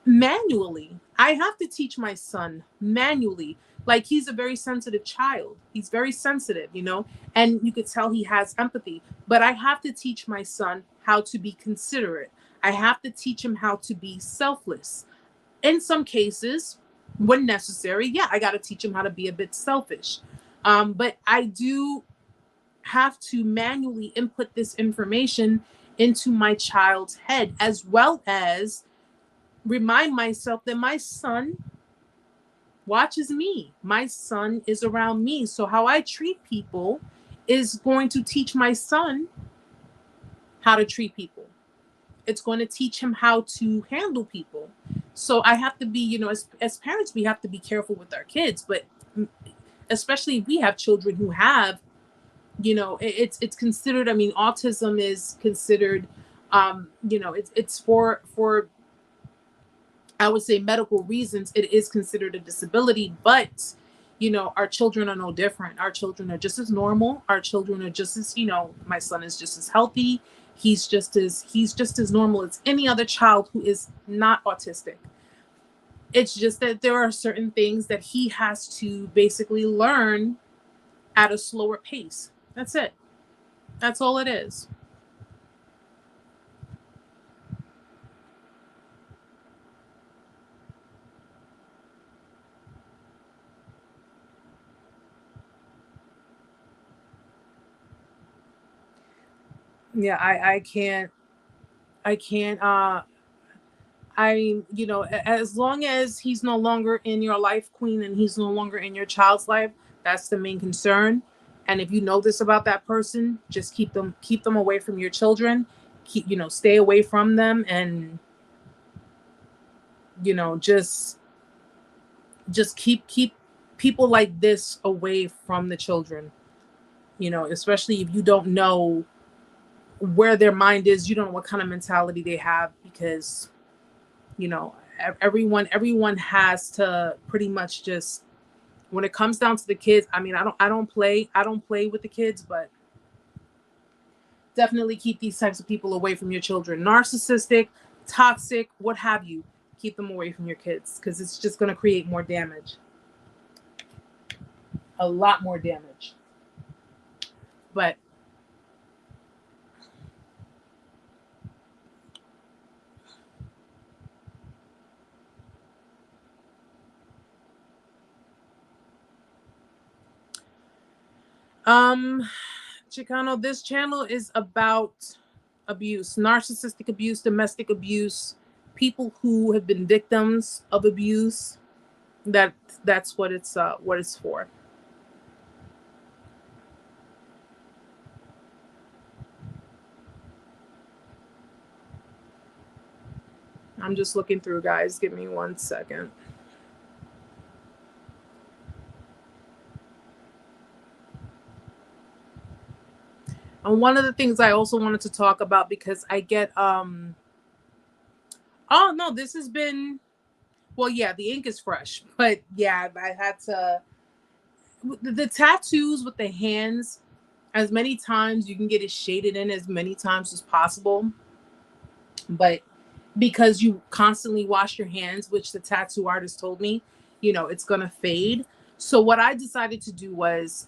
manually. I have to teach my son manually. Like, he's a very sensitive child. He's very sensitive, you know, and you could tell he has empathy. But I have to teach my son how to be considerate. I have to teach him how to be selfless. In some cases, when necessary, yeah, I got to teach him how to be a bit selfish. But I do have to manually input this information into my child's head, as well as remind myself that my son watches me. My son is around me. So how I treat people is going to teach my son how to treat people. It's going to teach him how to handle people. So I have to be, you know, as parents, we have to be careful with our kids, but especially if we have children who have, you know, it's considered, I mean, autism is considered, you know, it's for I would say medical reasons, it is considered a disability, but, you know, our children are no different. Our children are just as normal. Our children are just as, you know, my son is just as healthy. He's just as normal as any other child who is not autistic. It's just that there are certain things that he has to basically learn at a slower pace. That's it. That's all it is. Yeah, I can't, you know, as long as he's no longer in your life, queen, and he's no longer in your child's life, that's the main concern. And if you know this about that person, just keep them away from your children. Keep, you know, stay away from them, and, you know, just keep people like this away from the children. You know, especially if you don't know where their mind is, you don't know what kind of mentality they have, because, you know, everyone has to pretty much just, when it comes down to the kids, I mean, I don't play with the kids, but definitely keep these types of people away from your children. Narcissistic, toxic, what have you, keep them away from your kids, because it's just going to create more damage, a lot more damage. But Chicano, this channel is about abuse, narcissistic abuse, domestic abuse, people who have been victims of abuse. That's what it's for. I'm just looking through, guys. Give me 1 second. And one of the things I also wanted to talk about, because I get oh no, this has been, well, yeah, the ink is fresh, but yeah, I had to, the tattoos with the hands, as many times you can get it shaded in as many times as possible. But because you constantly wash your hands, which the tattoo artist told me, it's gonna fade. So what I decided to do was,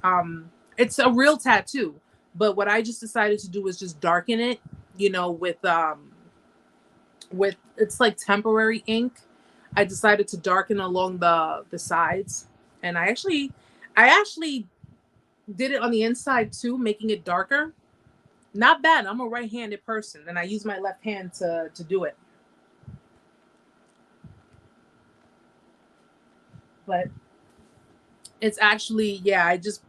it's a real tattoo, but what I just decided to do was just darken it, with it's like temporary ink. I decided to darken along the sides, and I actually did it on the inside too, making it darker. Not bad. I'm a right-handed person, and I use my left hand to do it. But it's actually, yeah, I just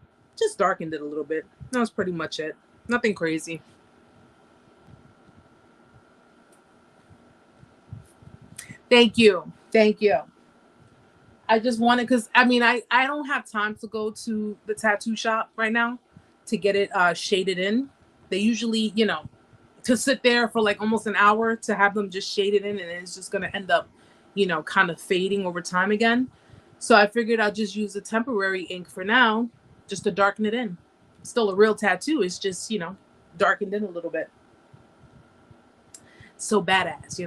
darkened it a little bit. That was pretty much it. Nothing crazy. Thank you. Thank you. I just wanted, because I don't have time to go to the tattoo shop right now to get it shaded in. They usually, to sit there for like almost an hour to have them just shaded in, and it's just gonna end up, kind of fading over time again. So I figured I'll just use a temporary ink for now, just to darken it in. Still a real tattoo. It's just, darkened in a little bit. So badass.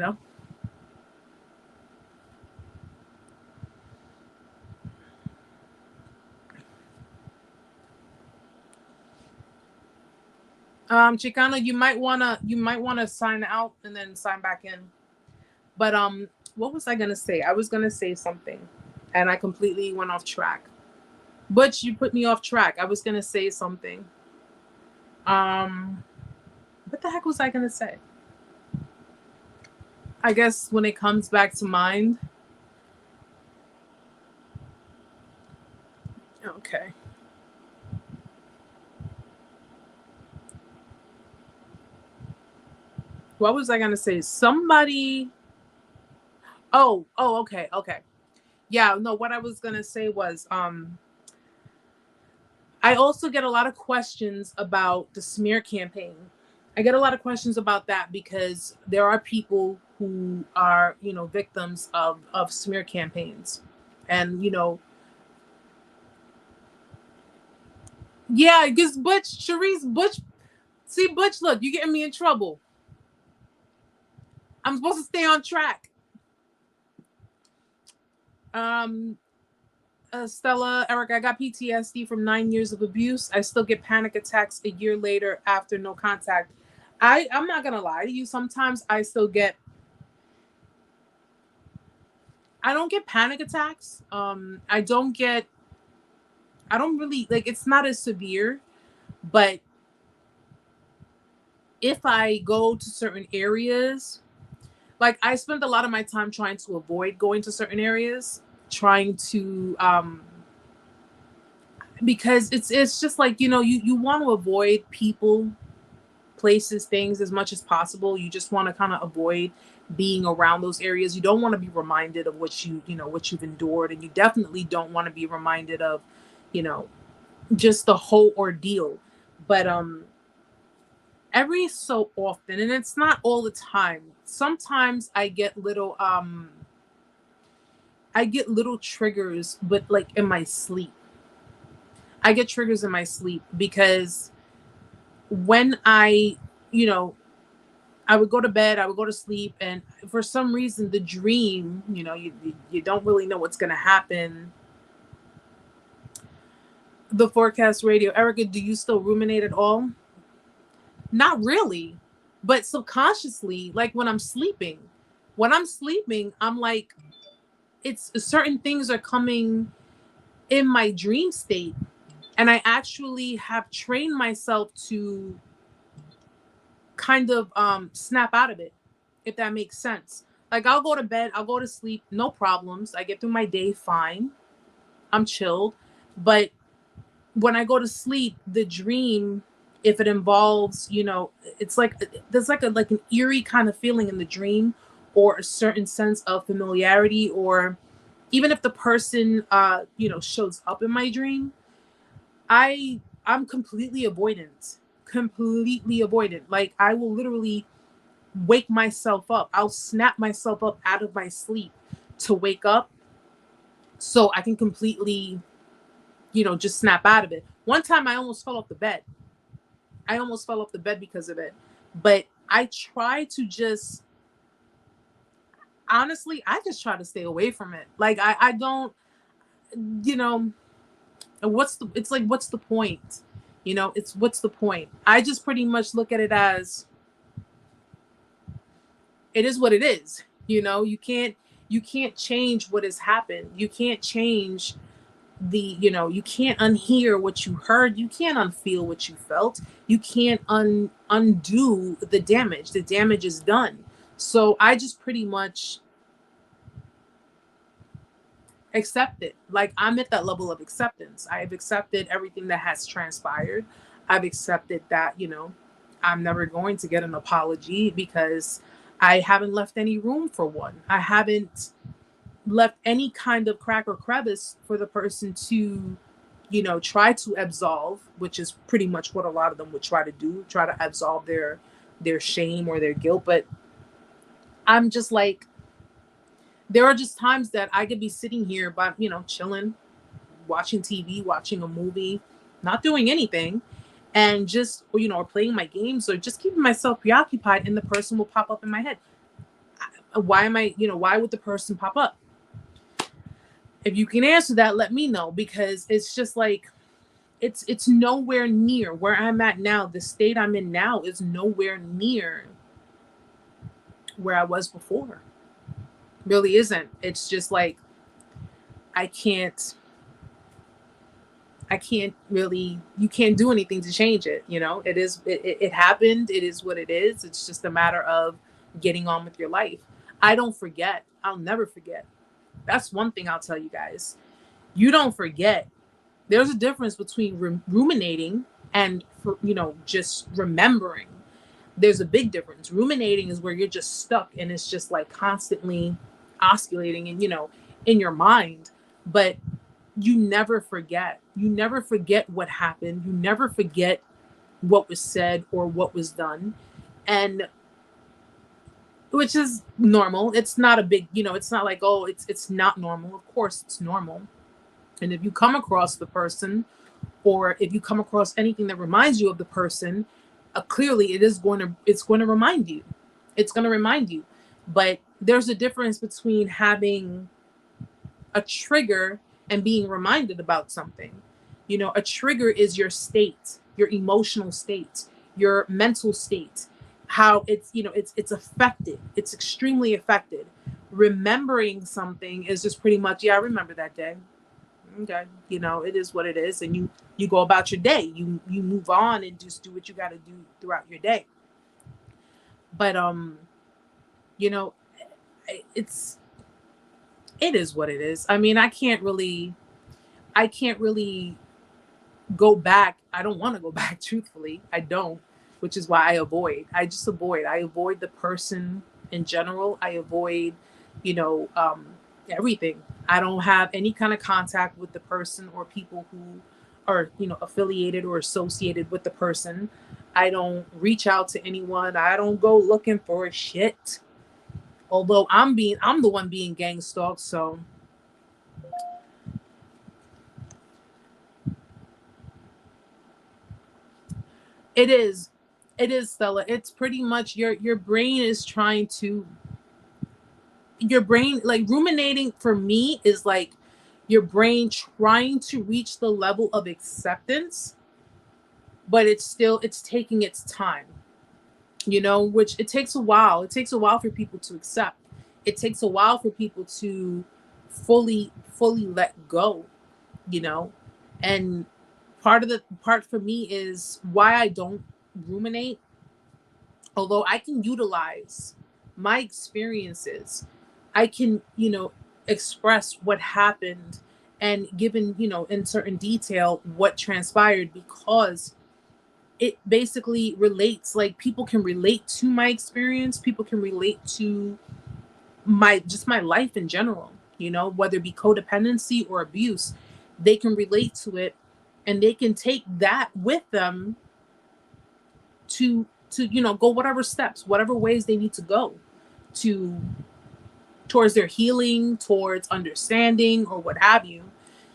Chicano, you might wanna sign out and then sign back in. But what was I gonna say? I was gonna say something, and I completely went off track. But you put me off track. I was gonna say something. Um, what the heck was I gonna say? I guess when it comes back to mind. Okay. What was I gonna say? Somebody. Oh, okay, okay. Yeah, no, what I was gonna say was, I also get a lot of questions about the smear campaign. I get a lot of questions about that because there are people who are, victims of smear campaigns. And, yeah, because Butch, see, Butch, look, you're getting me in trouble. I'm supposed to stay on track. Um, Stella, Eric, I got PTSD from 9 years of abuse. I still get panic attacks a year later after no contact. I'm not gonna lie to you. Sometimes I don't get panic attacks. I don't really like. It's not as severe, but if I go to certain areas, like I spend a lot of my time trying to avoid going to certain areas, trying to because it's just like, you want to avoid people, places, things as much as possible. You just want to kind of avoid being around those areas. You don't want to be reminded of what you've endured, and you definitely don't want to be reminded of, you know, just the whole ordeal. But every so often, and it's not all the time. Sometimes I get little triggers, but like in my sleep. I get triggers in my sleep because when you know, I would go to bed, I would go to sleep, and for some reason, the dream, you don't really know what's gonna happen. The forecast radio, Erica, do you still ruminate at all? Not really, but subconsciously, like when I'm sleeping. When I'm sleeping, I'm like, it's certain things are coming in my dream state, and I actually have trained myself to kind of snap out of it, if that makes sense. Like I'll go to bed, I'll go to sleep, no problems. I get through my day fine. I'm chilled. But when I go to sleep, the dream, if it involves, it's like there's like an eerie kind of feeling in the dream, or a certain sense of familiarity, or even if the person shows up in my dream, I'm completely avoidant. Completely avoidant. Like I will literally wake myself up. I'll snap myself up out of my sleep to wake up so I can completely, just snap out of it. One time I almost fell off the bed. I almost fell off the bed because of it. But I try to just honestly, I just try to stay away from it. Like I don't, you know, it's like, what's the point? You know, it's what's the point? I just pretty much look at it as it is what it is. You know, you can't change what has happened. You can't change you can't unhear what you heard. You can't unfeel what you felt. You can't undo the damage. The damage is done. So I just pretty much accept it. Like, I'm at that level of acceptance. I have accepted everything that has transpired. I've accepted that, I'm never going to get an apology because I haven't left any room for one. I haven't left any kind of crack or crevice for the person to, try to absolve, which is pretty much what a lot of them would try to do, try to absolve their shame or their guilt. But I'm just like, there are just times that I could be sitting here, but chilling, watching TV, watching a movie, not doing anything, and just, or playing my games or just keeping myself preoccupied, and the person will pop up in my head. Why would the person pop up? If you can answer that, let me know, because it's just like, it's nowhere near where I'm at now. The state I'm in now is nowhere near where I was before. Really isn't. It's just like, I can't really, you can't do anything to change it. It happened. It is what it is. It's just a matter of getting on with your life. I don't forget. I'll never forget. That's one thing I'll tell you guys. You don't forget. There's a difference between ruminating and, just remembering. There's a big difference. Ruminating is where you're just stuck and it's just like constantly oscillating and, in your mind. But you never forget. You never forget what happened. You never forget what was said or what was done. And which is normal. It's not a big, it's not like, oh, it's not normal. Of course it's normal. And if you come across the person, or if you come across anything that reminds you of the person, clearly it's going to remind you. It's going to remind you. But there's a difference between having a trigger and being reminded about something. A trigger is your state, your emotional state, your mental state, how it's affected. It's extremely affected. Remembering something is just pretty much, yeah, I remember that day. Okay, it is what it is, and you go about your day. You move on and just do what you got to do throughout your day. But it is what it is. I mean, I can't really go back. I don't want to go back, truthfully. I don't, which is why I avoid. I avoid the person in general. I avoid, everything. I don't have any kind of contact with the person or people who are, affiliated or associated with the person. I don't reach out to anyone. I don't go looking for shit. Although I'm the one being gang stalked, so it is, Stella. It's pretty much your brain is trying to, like, ruminating for me is like your brain trying to reach the level of acceptance, but it's taking its time, which it takes a while. It takes a while for people to accept. It takes a while for people to fully let go, and part for me is why I don't ruminate. Although I can utilize my experiences, I can, express what happened and given, in certain detail what transpired, because it basically relates. Like, people can relate to my experience. People can relate to my life in general, whether it be codependency or abuse. They can relate to it, and they can take that with them to go whatever steps, whatever ways they need to go towards their healing, towards understanding, or what have you.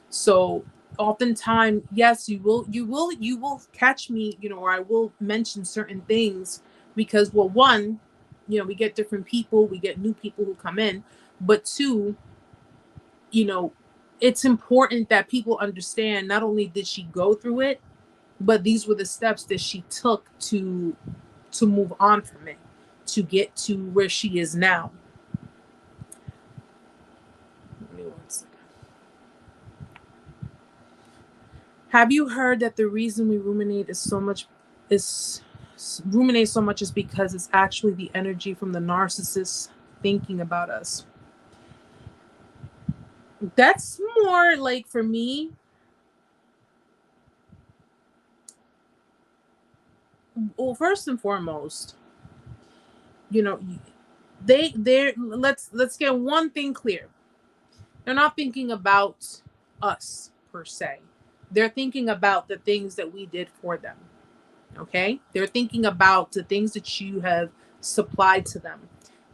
So oftentimes, yes, you will catch me, or I will mention certain things because, well, one, you know, we get different people, we get new people who come in, but two, you know, it's important that people understand not only did she go through it, but these were the steps that she took to move on from it, to get to where she is now. Give me one second. Have you heard that the reason we ruminate so much is because it's actually the energy from the narcissist thinking about us? That's more like, for me, well, first and foremost, you know, they're let's get one thing clear. They're not thinking about us per se. They're thinking about the things that we did for them. Okay? They're thinking about the things that you have supplied to them.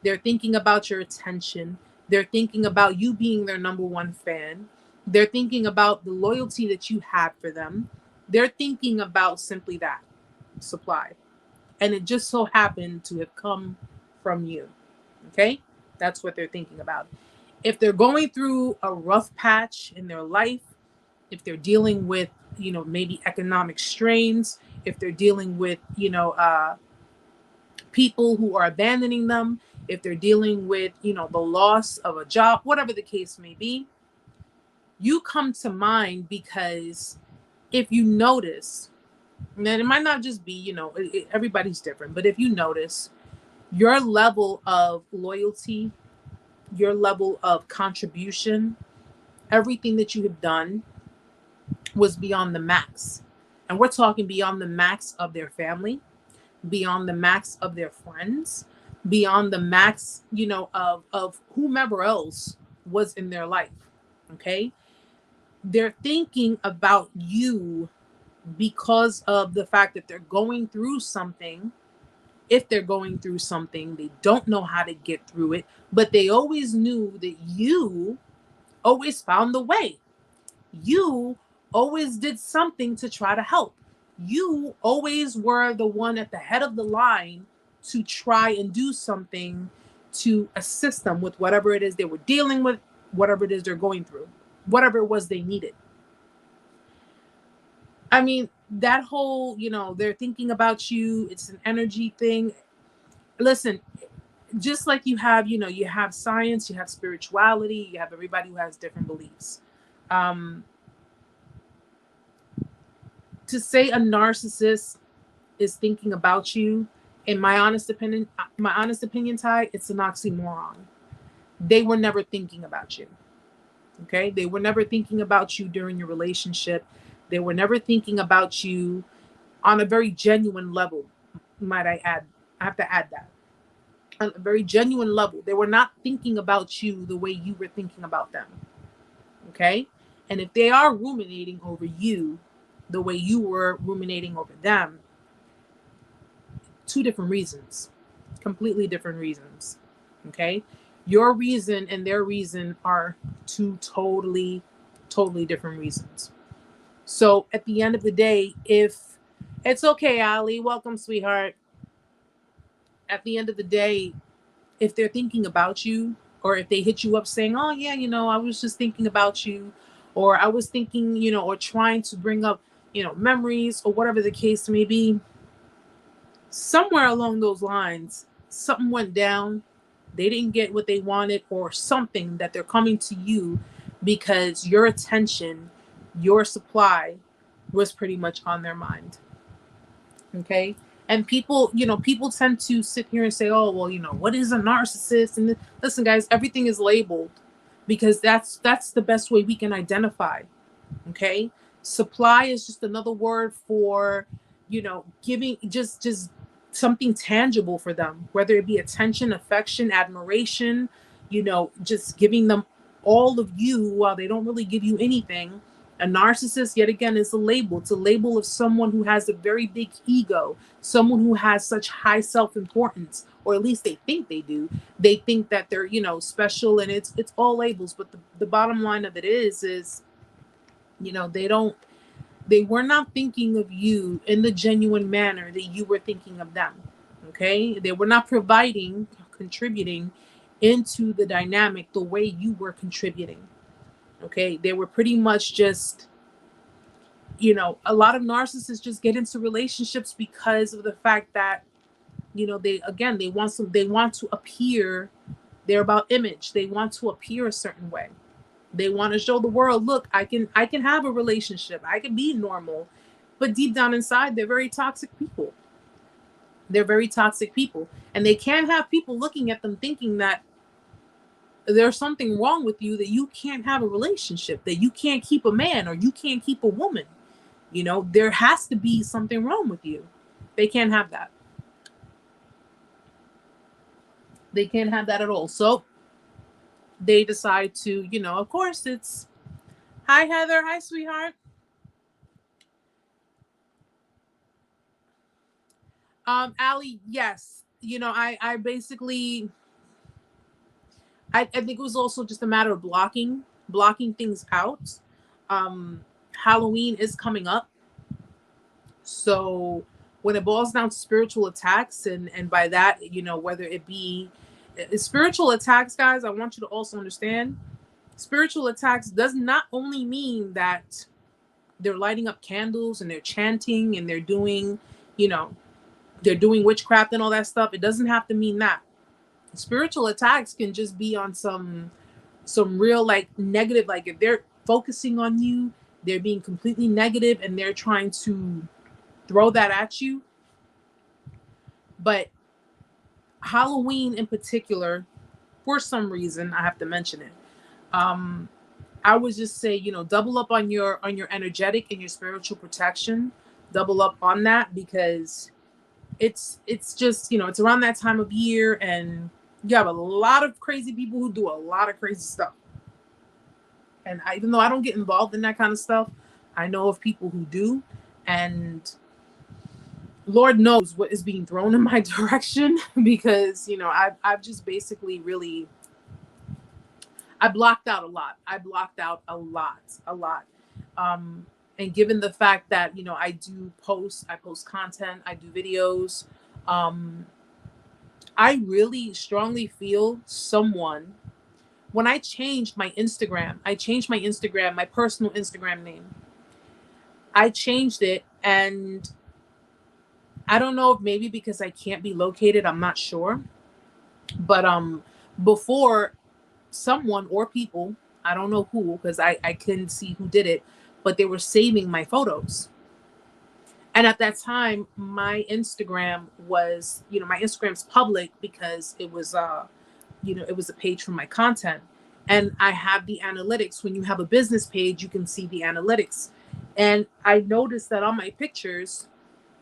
They're thinking about your attention. They're thinking about you being their number one fan. They're thinking about the loyalty that you had for them. They're thinking about simply that supply. And it just so happened to have come from you. Okay? That's what they're thinking about. If they're going through a rough patch in their life, if they're dealing with, you know, maybe economic strains, if they're dealing with, you know, people who are abandoning them, if they're dealing with, you know, the loss of a job, whatever the case may be, you come to mind because if you notice, and it might not just be, you know, everybody's different, but if you notice, your level of loyalty, your level of contribution, everything that you have done was beyond the max. And we're talking beyond the max of their family, beyond the max of their friends, beyond the max, you know, of whomever else was in their life. Okay? They're thinking about you because of the fact that they're going through something. If they're going through something, they don't know how to get through it, but they always knew that you always found the way. You always did something to try to help. You always were the one at the head of the line to try and do something to assist them with whatever it is they were dealing with, whatever it is they're going through, whatever it was they needed. I mean, that whole, you know, they're thinking about you, it's an energy thing. Listen, just like you have, you know, you have science, you have spirituality, you have everybody who has different beliefs. To say a narcissist is thinking about you, in my honest opinion, Ty, it's an oxymoron. They were never thinking about you. Okay? They were never thinking about you during your relationship. They were never thinking about you on a very genuine level, might I add. I have to add that. On a very genuine level. They were not thinking about you the way you were thinking about them. Okay? And if they are ruminating over you the way you were ruminating over them, two different reasons. Completely different reasons. Okay? Your reason and their reason are two totally different reasons. So at the end of the day, if it's okay, Ali, welcome, sweetheart. At the end of the day, if they're thinking about you, or if they hit you up saying, oh yeah, you know, I was just thinking about you, or I was thinking, you know, or trying to bring up, you know, memories or whatever the case may be, somewhere along those lines, something went down. They didn't get what they wanted, or something, that they're coming to you because your attention, your supply was pretty much on their mind. Okay? And people, you know, people tend to sit here and say, oh, well, you know, what is a narcissist? And listen, guys, everything is labeled because that's the best way we can identify. Okay? Supply is just another word for, you know, giving just something tangible for them, whether it be attention, affection, admiration, you know, just giving them all of you while they don't really give you anything. A narcissist, yet again, is a label. It's a label of someone who has a very big ego, someone who has such high self-importance, or at least they think they do. They think that they're, you know, special, and it's all labels. But the bottom line of it is, you know, they were not thinking of you in the genuine manner that you were thinking of them. Okay, they were not providing, contributing into the dynamic the way you were contributing. Okay, they were pretty much just, you know, a lot of narcissists just get into relationships because of the fact that, you know, they want to appear, they're about image, they want to appear a certain way, they want to show the world, look, I can have a relationship, I can be normal, but deep down inside they're very toxic people. They're very toxic people, and they can't have people looking at them thinking that there's something wrong with you, that you can't have a relationship, that you can't keep a man or you can't keep a woman. You know, there has to be something wrong with you. They can't have that. They can't have that at all. So they decide to, you know, of course it's, hi Heather, hi sweetheart. Allie, yes. You know, I basically, I think it was also just a matter of blocking things out. Halloween is coming up. So when it boils down to spiritual attacks, and by that, you know, whether it be spiritual attacks, guys, I want you to also understand, spiritual attacks does not only mean that they're lighting up candles and they're chanting and they're doing, you know, they're doing witchcraft and all that stuff. It doesn't have to mean that. Spiritual attacks can just be on some real like negative, like if they're focusing on you, they're being completely negative and they're trying to throw that at you. But Halloween in particular, for some reason, I have to mention it. I would just say, you know, double up on your energetic and your spiritual protection. Double up on that, because it's just, you know, it's around that time of year and you have a lot of crazy people who do a lot of crazy stuff. And even though I don't get involved in that kind of stuff, I know of people who do, and Lord knows what is being thrown in my direction, because, you know, I've just basically really, I blocked out a lot. A lot. And given the fact that, you know, I post content, I do videos, I really strongly feel someone, when I changed my Instagram, my personal Instagram name. I changed it, and I don't know if maybe because I can't be located, I'm not sure. But before, someone or people, I don't know who, because I couldn't see who did it, but they were saving my photos. And at that time, my Instagram was, you know, my Instagram's public because it was you know, it was a page for my content. And I have the analytics. When you have a business page, you can see the analytics. And I noticed that all my pictures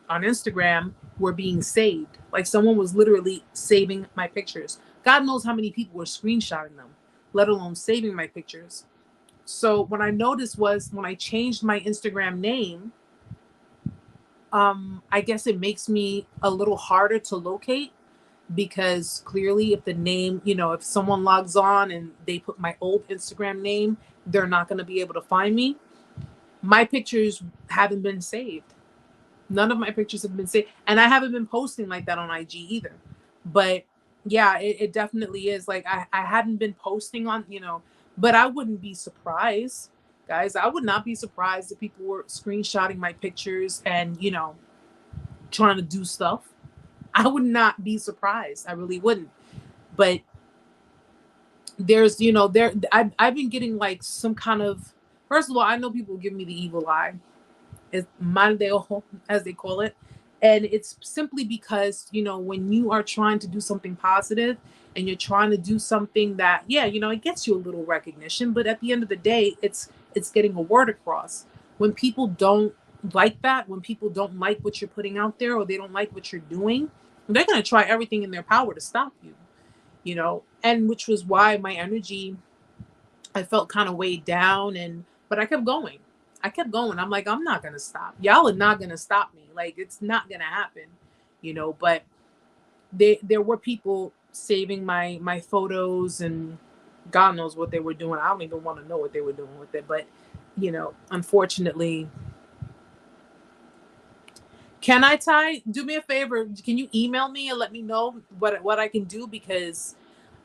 on Instagram were being saved. Like someone was literally saving my pictures. God knows how many people were screenshotting them, let alone saving my pictures. So what I noticed was when I changed my Instagram name, I guess it makes me a little harder to locate, because clearly if the name, you know, if someone logs on and they put my old Instagram name, they're not going to be able to find me. My pictures haven't been saved. None of my pictures have been saved. And I haven't been posting like that on IG either. But yeah, it definitely is. Like I hadn't been posting on, you know, but I wouldn't be surprised, guys. I would not be surprised if people were screenshotting my pictures and, you know, trying to do stuff. I would not be surprised. I really wouldn't. But there's, you know, I've been getting like some kind of, first of all, I know people give me the evil eye. It's mal de ojo, as they call it. And it's simply because, you know, when you are trying to do something positive and you're trying to do something that, yeah, you know, it gets you a little recognition, but at the end of the day, it's getting a word across. When people don't like that, when people don't like what you're putting out there, or they don't like what you're doing, they're going to try everything in their power to stop you, you know, and which was why my energy, I felt kind of weighed down, but I kept going. I'm like, I'm not going to stop. Y'all are not going to stop me. Like, it's not going to happen, you know, but there were people saving my photos, and God knows what they were doing. I don't even want to know what they were doing with it. But, you know, unfortunately, Can I, Ty? Do me a favor. Can you email me and let me know what I can do? Because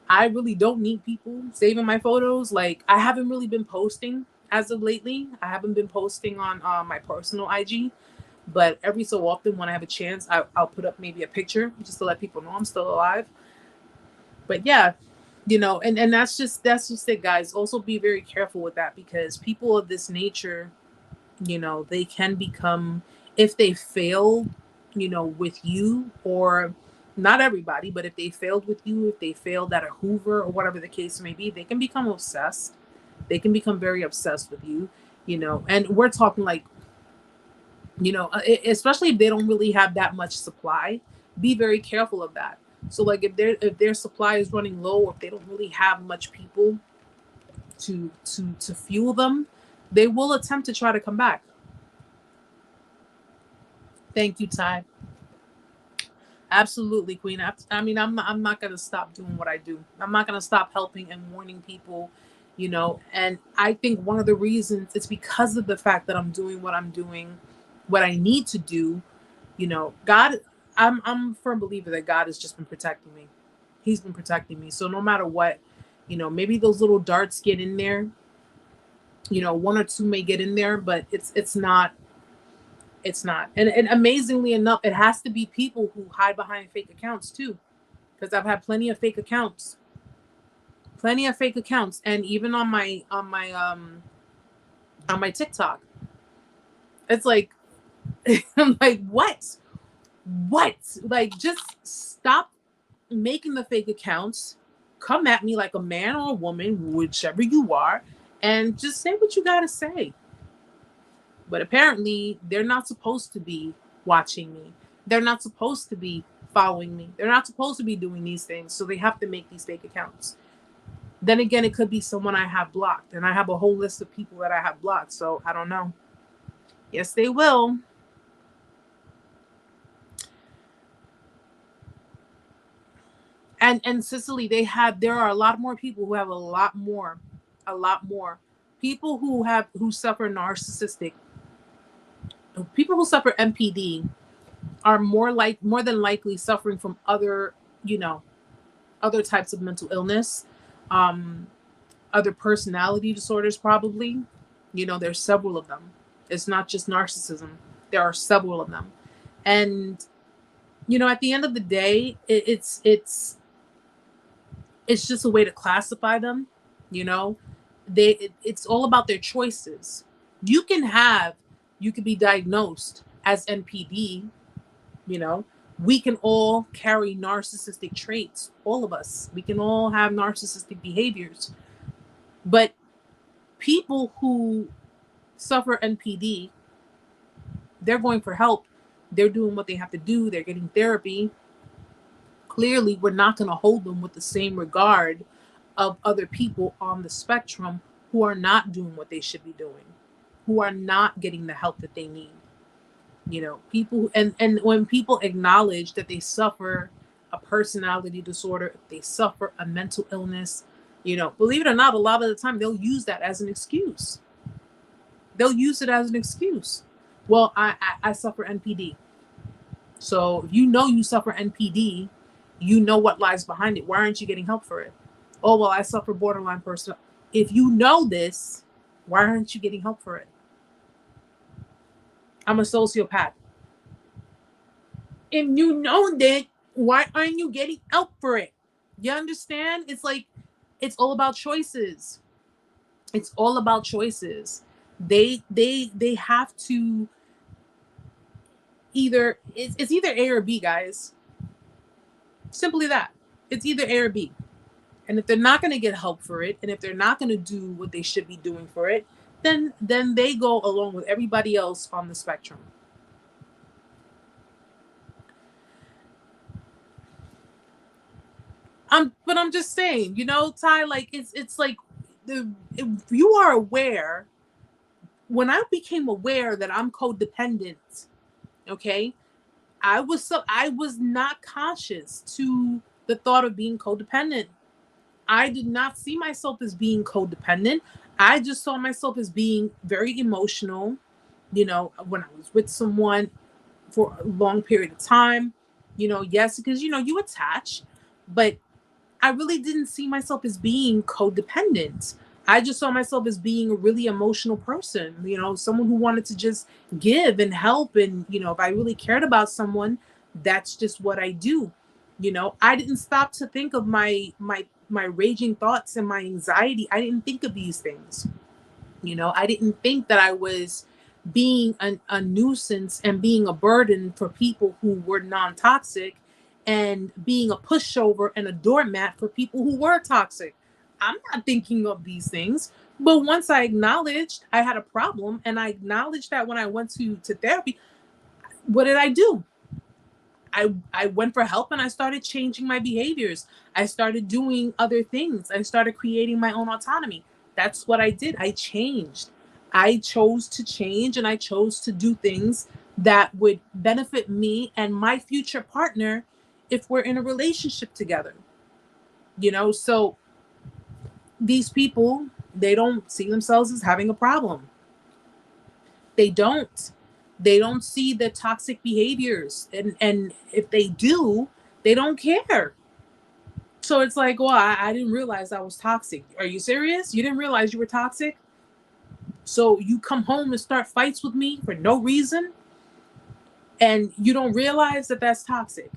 I really don't need people saving my photos. Like, I haven't really been posting as of lately. I haven't been posting on my personal IG, but every so often when I have a chance, I'll put up maybe a picture just to let people know I'm still alive. But yeah, and that's just it, guys. Also be very careful with that, because people of this nature, they can become, if they fail, with you, or not everybody, but if they failed with you, if they failed at a Hoover or whatever the case may be, they can become obsessed. They can become very obsessed with you, and we're talking like, especially if they don't really have that much supply. Be very careful of that. So like if their supply is running low, or if they don't really have much people to fuel them, they will attempt to try to come back. Thank you, Ty. Absolutely, Queen. I mean, I'm not gonna stop doing what I do. I'm not gonna stop helping and warning people, And I think one of the reasons, it's because of the fact that I'm doing what I'm doing, what I need to do. God, I'm a firm believer that God has just been protecting me. He's been protecting me. So no matter what, maybe those little darts get in there. One or two may get in there, but it's not. It's not. And amazingly enough, it has to be people who hide behind fake accounts too. Because I've had plenty of fake accounts. Plenty of fake accounts. And even on my TikTok. It's like, I'm like, what? What? Like, just stop making the fake accounts. Come at me like a man or a woman, whichever you are, and just say what you gotta say. But apparently, they're not supposed to be watching me. They're not supposed to be following me. They're not supposed to be doing these things. So they have to make these fake accounts. Then again, it could be someone I have blocked. And I have a whole list of people that I have blocked. So I don't know. Yes, they will. And Cicely, there are a lot more people who have a lot more people who suffer narcissistic. People who suffer NPD are more than likely suffering from other types of mental illness, other personality disorders, probably. There's several of them. It's not just narcissism. There are several of them. And at the end of the day, it's just a way to classify them. It's all about their choices. You can be diagnosed as NPD. We can all carry narcissistic traits. All of us. We can all have narcissistic behaviors. But people who suffer NPD, they're going for help. They're doing what they have to do. They're getting therapy. Clearly, we're not going to hold them with the same regard of other people on the spectrum who are not doing what they should be doing, who are not getting the help that they need. People, and when people acknowledge that they suffer a personality disorder, they suffer a mental illness, believe it or not, a lot of the time they'll use that as an excuse. They'll use it as an excuse. Well, I suffer NPD. So if you suffer NPD, you know what lies behind it. Why aren't you getting help for it? Oh, well, I suffer borderline personality. If you know this, why aren't you getting help for it? I'm a sociopath. If you know that, why aren't you getting help for it? You understand? It's like, it's all about choices. It's all about choices. They have to it's either A or B, guys. Simply that. It's either A or B. And if they're not going to get help for it, and if they're not going to do what they should be doing for it, then they go along with everybody else on the spectrum. But I'm just saying, Ty, like it's like if you are aware, when I became aware that I'm codependent, okay, I was not conscious to the thought of being codependent. I did not see myself as being codependent. I just saw myself as being very emotional. When I was with someone, for a long period of time. Yes, because you attach, but I really didn't see myself as being codependent. I just saw myself as being a really emotional person, someone who wanted to just give and help. And, if I really cared about someone, that's just what I do. I didn't stop to think of my raging thoughts and my anxiety. I didn't think of these things. I didn't think that I was being a nuisance and being a burden for people who were non-toxic, and being a pushover and a doormat for people who were toxic. I'm not thinking of these things. But once I acknowledged I had a problem, and I acknowledged that when I went to therapy, what did I do? I went for help, and I started changing my behaviors. I started doing other things. I started creating my own autonomy. That's what I did. I changed. I chose to change, and I chose to do things that would benefit me and my future partner if we're in a relationship together. So these people, they don't see themselves as having a problem. They don't. They don't see the toxic behaviors. And if they do, they don't care. So it's like, well, I didn't realize I was toxic. Are you serious? You didn't realize you were toxic? So you come home and start fights with me for no reason, and you don't realize that that's toxic.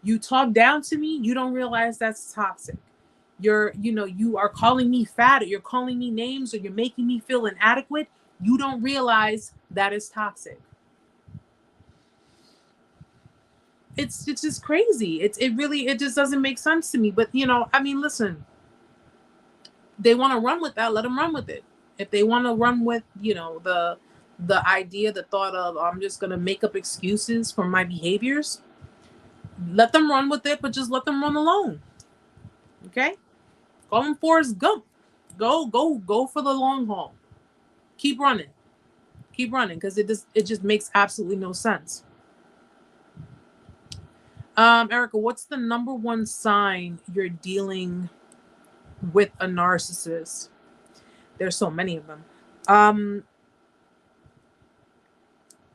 You talk down to me, you don't realize that's toxic. You are calling me fat, or you're calling me names, or you're making me feel inadequate. You don't realize that is toxic. It's just crazy. It just doesn't make sense to me. But listen, they want to run with that, let them run with it. If they want to run with, the idea, the thought of, I'm just going to make up excuses for my behaviors, let them run with it, but just let them run alone. Okay? Call them Forrest Gump. Go for the long haul. Keep running. Because it just makes absolutely no sense. Erica, what's the number one sign you're dealing with a narcissist? There's so many of them.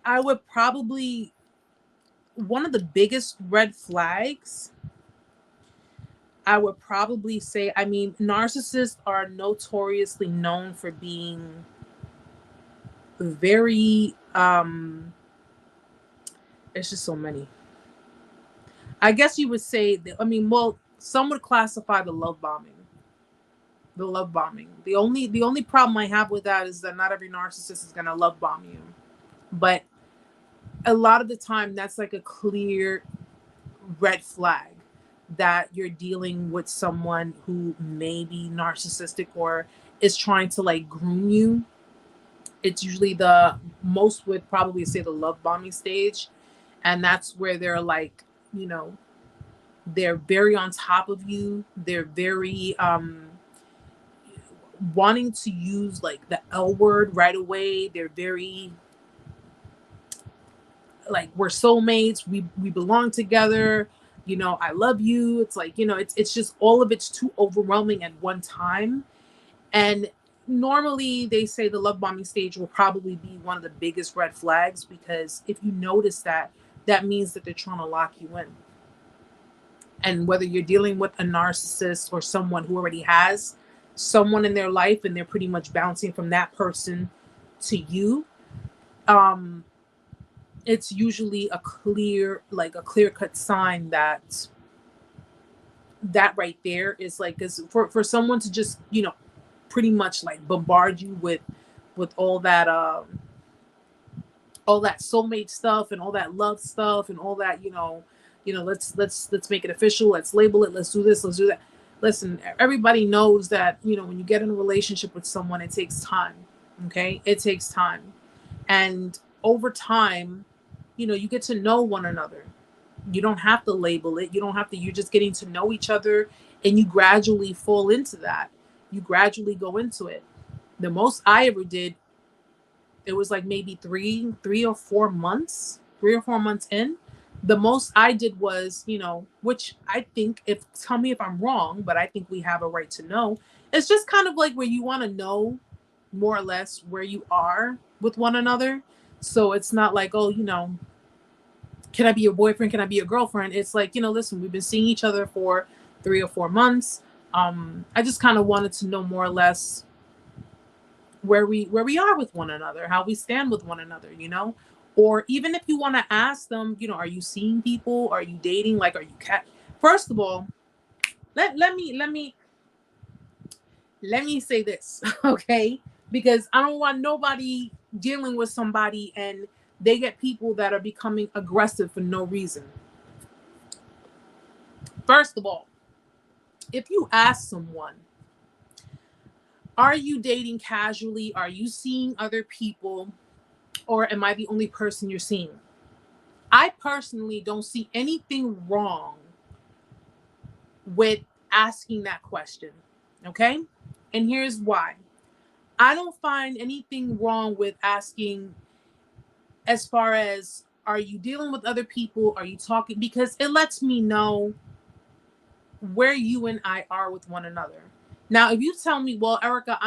I would probably, one of the biggest red flags, I would probably say, narcissists are notoriously known for being very, it's just so many. I guess you would say that, some would classify the love bombing. The only problem I have with that is that not every narcissist is going to love bomb you. But a lot of the time, that's like a clear red flag that you're dealing with someone who may be narcissistic or is trying to like groom you. It's usually most would probably say the love bombing stage. And that's where they're like, they're very on top of you. They're very wanting to use like the L word right away. They're very like, we're soulmates. We belong together. I love you. It's like, it's just all of it's too overwhelming at one time. And normally they say the love bombing stage will probably be one of the biggest red flags, because if you notice that means that they're trying to lock you in. And whether you're dealing with a narcissist or someone who already has someone in their life and they're pretty much bouncing from that person to you, it's usually a clear-cut sign that right there is like, is for someone to just, pretty much like bombard you with all that soulmate stuff and all that love stuff and all that, let's make it official, let's label it, let's do this, let's do that. Listen, everybody knows that, when you get in a relationship with someone, it takes time. Okay? It takes time. And over time, you get to know one another. You don't have to label it. You're just getting to know each other, and you gradually fall into that. You gradually go into it. The most I ever did, it was like maybe 3 or 4 months in. The most I did was, which I think, tell me if I'm wrong, but I think we have a right to know. It's just kind of like where you want to know more or less where you are with one another. So it's not like, oh, can I be your boyfriend? Can I be your girlfriend? It's like, listen, we've been seeing each other for 3 or 4 months. I just kind of wanted to know more or less where we are with one another, how we stand with one another, or even if you want to ask them, are you seeing people? Are you dating? Like, are you First of all, let me say this, okay? Because I don't want nobody dealing with somebody and they get people that are becoming aggressive for no reason. First of all, if you ask someone, are you dating casually? Are you seeing other people? Or am I the only person you're seeing? I personally don't see anything wrong with asking that question, okay? And here's why. I don't find anything wrong with asking as far as, are you dealing with other people? Are you talking? Because it lets me know where you and I are with one another. Now, if you tell me, well, Erica,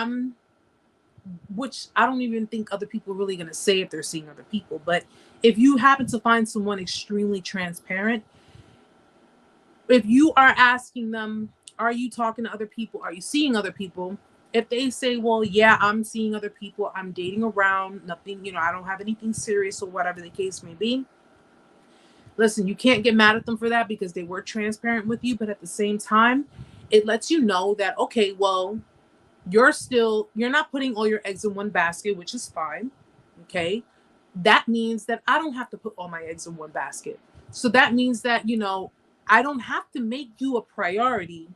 which I don't even think other people are really going to say if they're seeing other people, but if you happen to find someone extremely transparent, if you are asking them, are you talking to other people? Are you seeing other people? If they say, well, yeah, I'm seeing other people, I'm dating around, nothing, I don't have anything serious or whatever the case may be. Listen, you can't get mad at them for that because they were transparent with you. But at the same time, it lets you know that, okay, well, you're not putting all your eggs in one basket, which is fine. Okay. That means that I don't have to put all my eggs in one basket. So that means that, I don't have to make you a priority,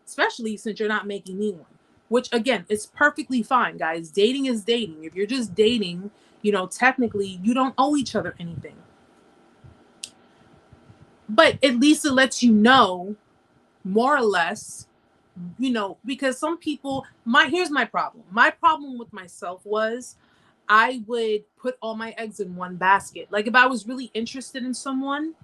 especially since you're not making me one, which again, is perfectly fine, guys. Dating is dating. If you're just dating, technically you don't owe each other anything. But at least it lets you know more or less, because some people, here's my problem. My problem with myself was I would put all my eggs in one basket. Like if I was really interested in someone,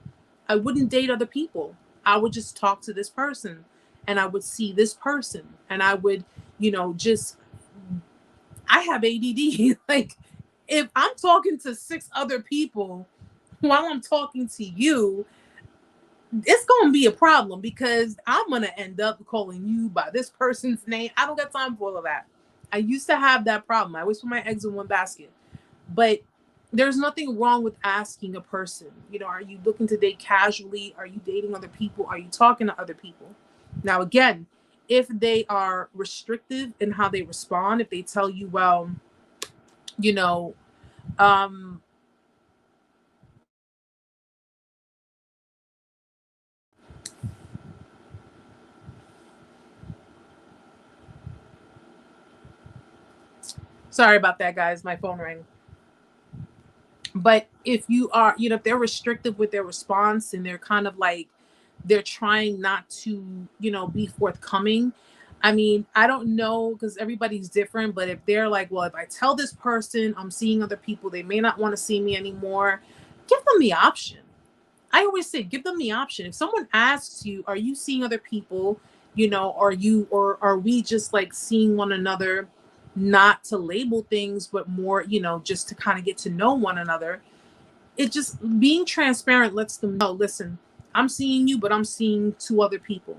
I wouldn't date other people. I would just talk to this person and I would see this person and I would, I have ADD. Like if I'm talking to 6 other people while I'm talking to you, it's going to be a problem because I'm going to end up calling you by this person's name. I don't got time for all of that. I used to have that problem. I always put my eggs in one basket. But there's nothing wrong with asking a person, are you looking to date casually? Are you dating other people? Are you talking to other people? Now, again, if they are restrictive in how they respond, if they tell you, well, sorry about that, guys. My phone rang. But if you are, if they're restrictive with their response and they're kind of like, they're trying not to, be forthcoming. I mean, I don't know because everybody's different, but if they're like, well, if I tell this person I'm seeing other people, they may not want to see me anymore, give them the option. I always say, give them the option. If someone asks you, are you seeing other people, or are we just like seeing one another, not to label things, but more, just to kind of get to know one another. It just being transparent lets them know, listen, I'm seeing you, but I'm seeing 2 other people.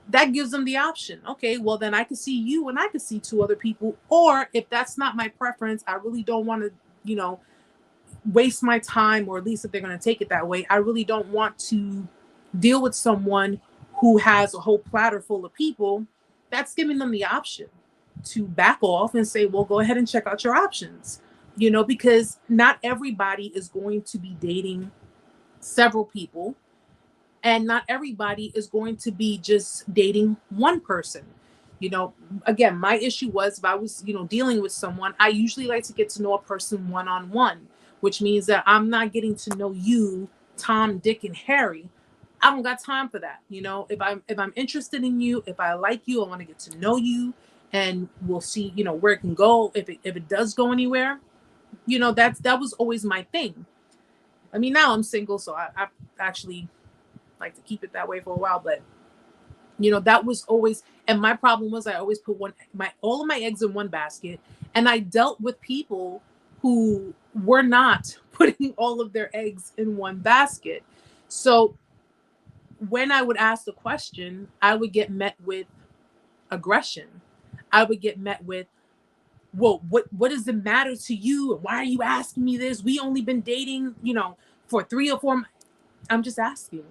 That gives them the option. Okay, well then I can see you and I can see 2 other people. Or if that's not my preference, I really don't want to, waste my time, or at least if they're going to take it that way, I really don't want to deal with someone who has a whole platter full of people. That's giving them the option to back off and say, well, go ahead and check out your options, because not everybody is going to be dating several people and not everybody is going to be just dating one person. Again, my issue was if I was, dealing with someone, I usually like to get to know a person one-on-one, which means that I'm not getting to know you, Tom, Dick, and Harry. I don't got time for that. If I'm interested in you, if I like you, I want to get to know you, and we'll see, where it can go. If it does go anywhere, that was always my thing. I mean, now I'm single, so I actually like to keep it that way for a while, but that was always, and my problem was I always put all of my eggs in one basket, and I dealt with people who were not putting all of their eggs in one basket. So when I would ask the question, I would get met with aggression. I would get met with, well, what does it matter to you? Why are you asking me this? We only been dating, for 3 or 4 months. I'm just asking.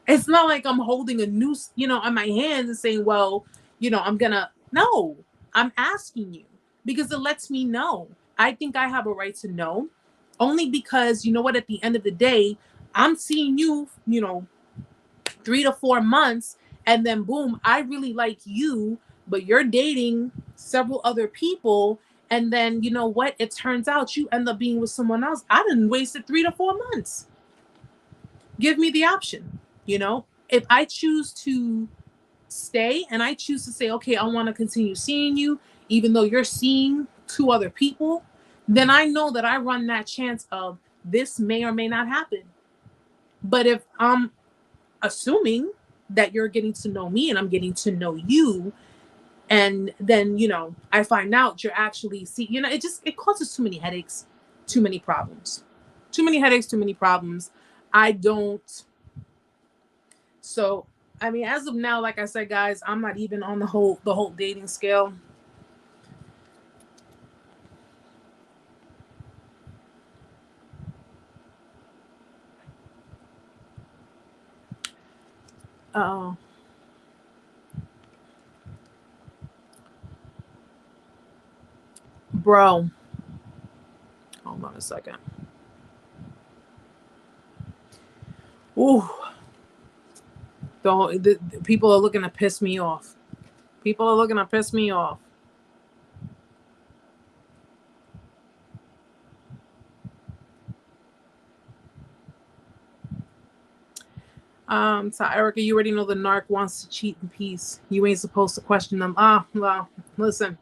It's not like I'm holding a noose, on my hands and saying, well, no, I'm asking you because it lets me know. I think I have a right to know, only because, you know what, at the end of the day, I'm seeing you, 3 to 4 months, and then boom, I really like you, but you're dating several other people. And then, you know what? It turns out you end up being with someone else. I didn't wasted 3 to 4 months. Give me the option. If I choose to stay and I choose to say, okay, I want to continue seeing you, even though you're seeing 2 other people, then I know that I run that chance of this may or may not happen. But if I'm assuming that you're getting to know me and I'm getting to know you, and then, I find out you're actually it causes too many headaches, too many problems. I don't. So, I mean, as of now, like I said, guys, I'm not even on the whole dating scale. Bro, hold on a second. Ooh, the people are looking to piss me off. So Erica, you already know the narc wants to cheat in peace. You ain't supposed to question them. Well, listen.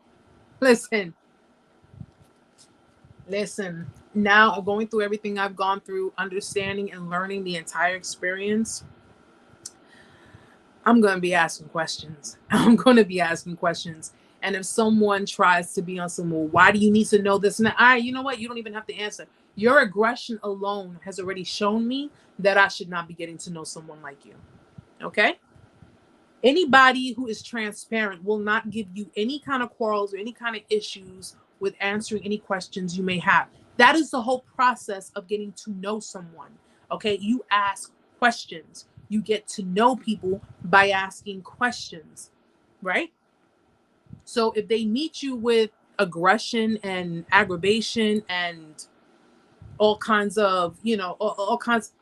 Now, going through everything I've gone through, understanding and learning the entire experience, I'm going to be asking questions. And if someone tries to be on some, well, why do you need to know this and that? You know what? You don't even have to answer. Your aggression alone has already shown me that I should not be getting to know someone like you. Okay? Anybody who is transparent will not give you any kind of quarrels or any kind of issues with answering any questions you may have. That is the whole process of getting to know someone. Okay? You ask questions. You get to know people by asking questions, right? So if they meet you with aggression and aggravation and all kinds of, all kinds,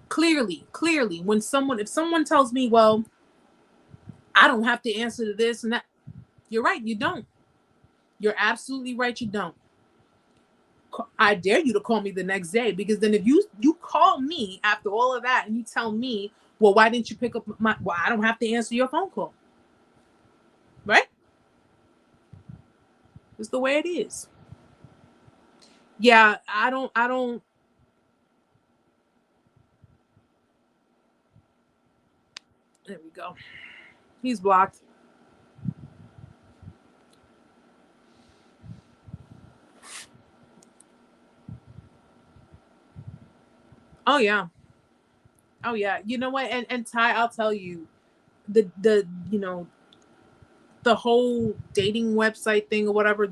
clearly, if someone tells me, well, I don't have to answer to this and that, you're right, you don't. You're absolutely right, you don't. I dare you to call me the next day, because then if you call me after all of that and you tell me, well, why didn't you pick up I don't have to answer your phone call. Right? It's the way it is. Yeah, I don't. There we go. He's blocked. Oh yeah. You know what? And Ty, I'll tell you, the the whole dating website thing or whatever,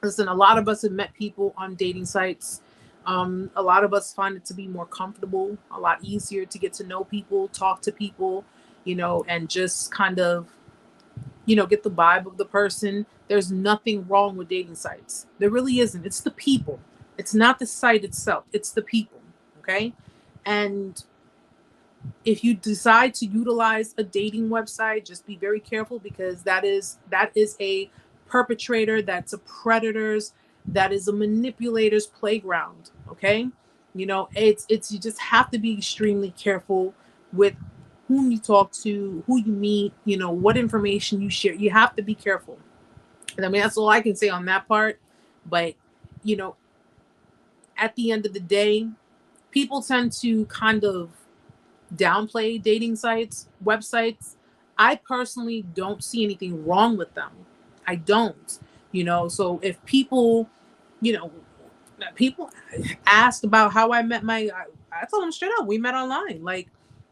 listen, a lot of us have met people on dating sites. A lot of us find it to be more comfortable, a lot easier to get to know people, talk to people, and just kind of, get the vibe of the person. There's nothing wrong with dating sites. There really isn't. It's the people. It's not the site itself. It's the people. Okay. And if you decide to utilize a dating website, just be very careful, because that is a perpetrator, that's a predator's, that is a manipulator's playground. Okay. It's you just have to be extremely careful with whom you talk to, who you meet, what information you share. You have to be careful. And I mean, that's all I can say on that part. But, at the end of the day, people tend to kind of downplay dating sites, websites. I personally don't see anything wrong with them. I don't. So if people, people asked about how I met I told them straight up, we met online. Like,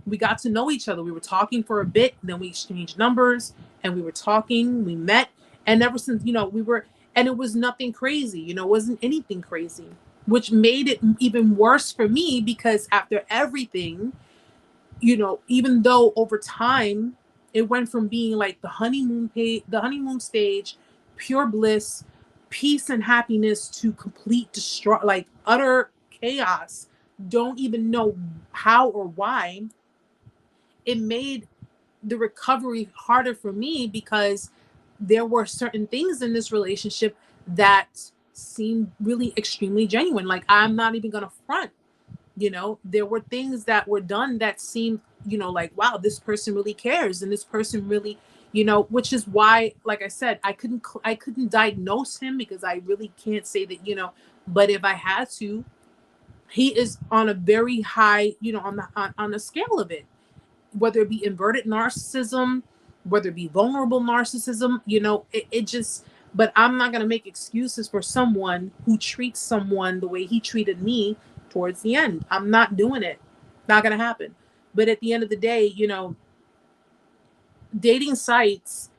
we got to know each other. We were talking for a bit, then we exchanged numbers, and we were talking, we met, and ever since, and it was nothing crazy, it wasn't anything crazy, which made it even worse for me, because after everything, even though over time it went from being like the honeymoon stage, pure bliss, peace and happiness, to complete like utter chaos, don't even know how or why, it made the recovery harder for me, because there were certain things in this relationship that seemed really extremely genuine. Like, I'm not even gonna front. There were things that were done that seemed, like, wow, this person really cares, and this person really, which is why, like I said, I couldn't diagnose him, because I really can't say that, but if I had to, he is on a very high, on the scale of it, whether it be inverted narcissism, whether it be vulnerable narcissism, it just, but I'm not going to make excuses for someone who treats someone the way he treated me towards the end. I'm not doing it. Not going to happen. But at the end of the day, dating sites,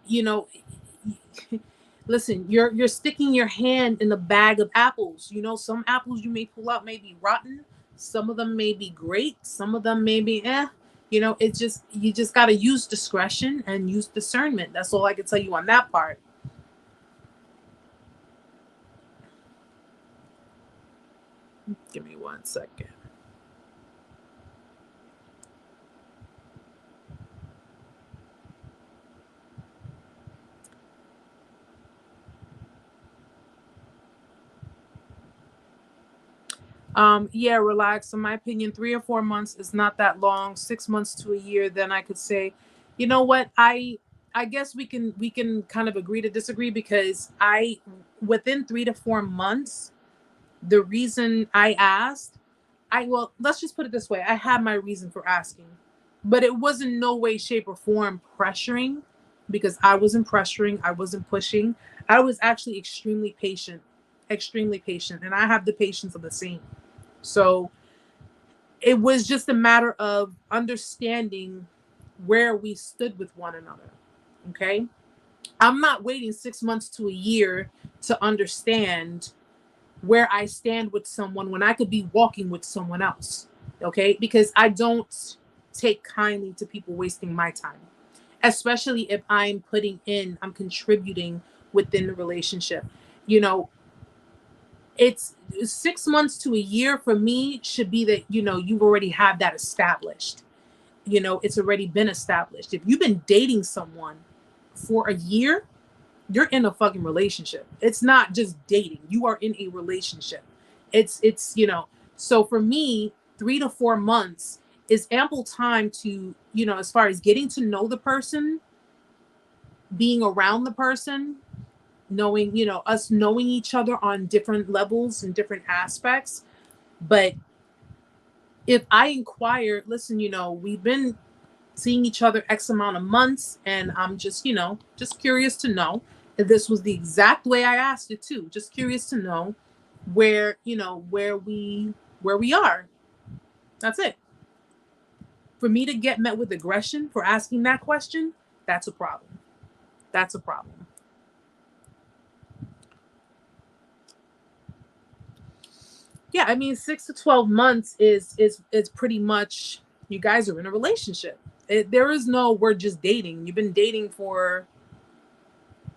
listen, you're sticking your hand in a bag of apples. Some apples you may pull out may be rotten. Some of them may be great. Some of them may be it's just, you just got to use discretion and use discernment. That's all I can tell you on that part. Give me 1 second. Yeah, relax. In my opinion, 3 or 4 months is not that long. 6 months to a year, then I could say, you know what? I guess we can kind of agree to disagree, because within 3 to 4 months, the reason I asked, well, let's just put it this way. I had my reason for asking, but it wasn't no way, shape, or form pressuring, because I wasn't pressuring. I wasn't pushing. I was actually extremely patient, and I have the patience of the saint. So it was just a matter of understanding where we stood with one another. Okay. I'm not waiting 6 months to a year to understand where I stand with someone when I could be walking with someone else. Okay. Because I don't take kindly to people wasting my time, especially if I'm contributing within the relationship. It's 6 months to a year for me should be that, you've already have that established. It's already been established. If you've been dating someone for a year, you're in a fucking relationship. It's not just dating. You are in a relationship. It's so for me, 3 to 4 months is ample time to, as far as getting to know the person, being around the person, knowing, us knowing each other on different levels and different aspects. But if I inquire, listen, we've been seeing each other X amount of months, and I'm just, just curious to know if this was the exact way I asked it too. Just curious to know where we are. That's it. For me to get met with aggression for asking that question, that's a problem. That's a problem. Yeah, I mean, 6 to 12 months is pretty much, you guys are in a relationship. There is no, we're just dating. You've been dating for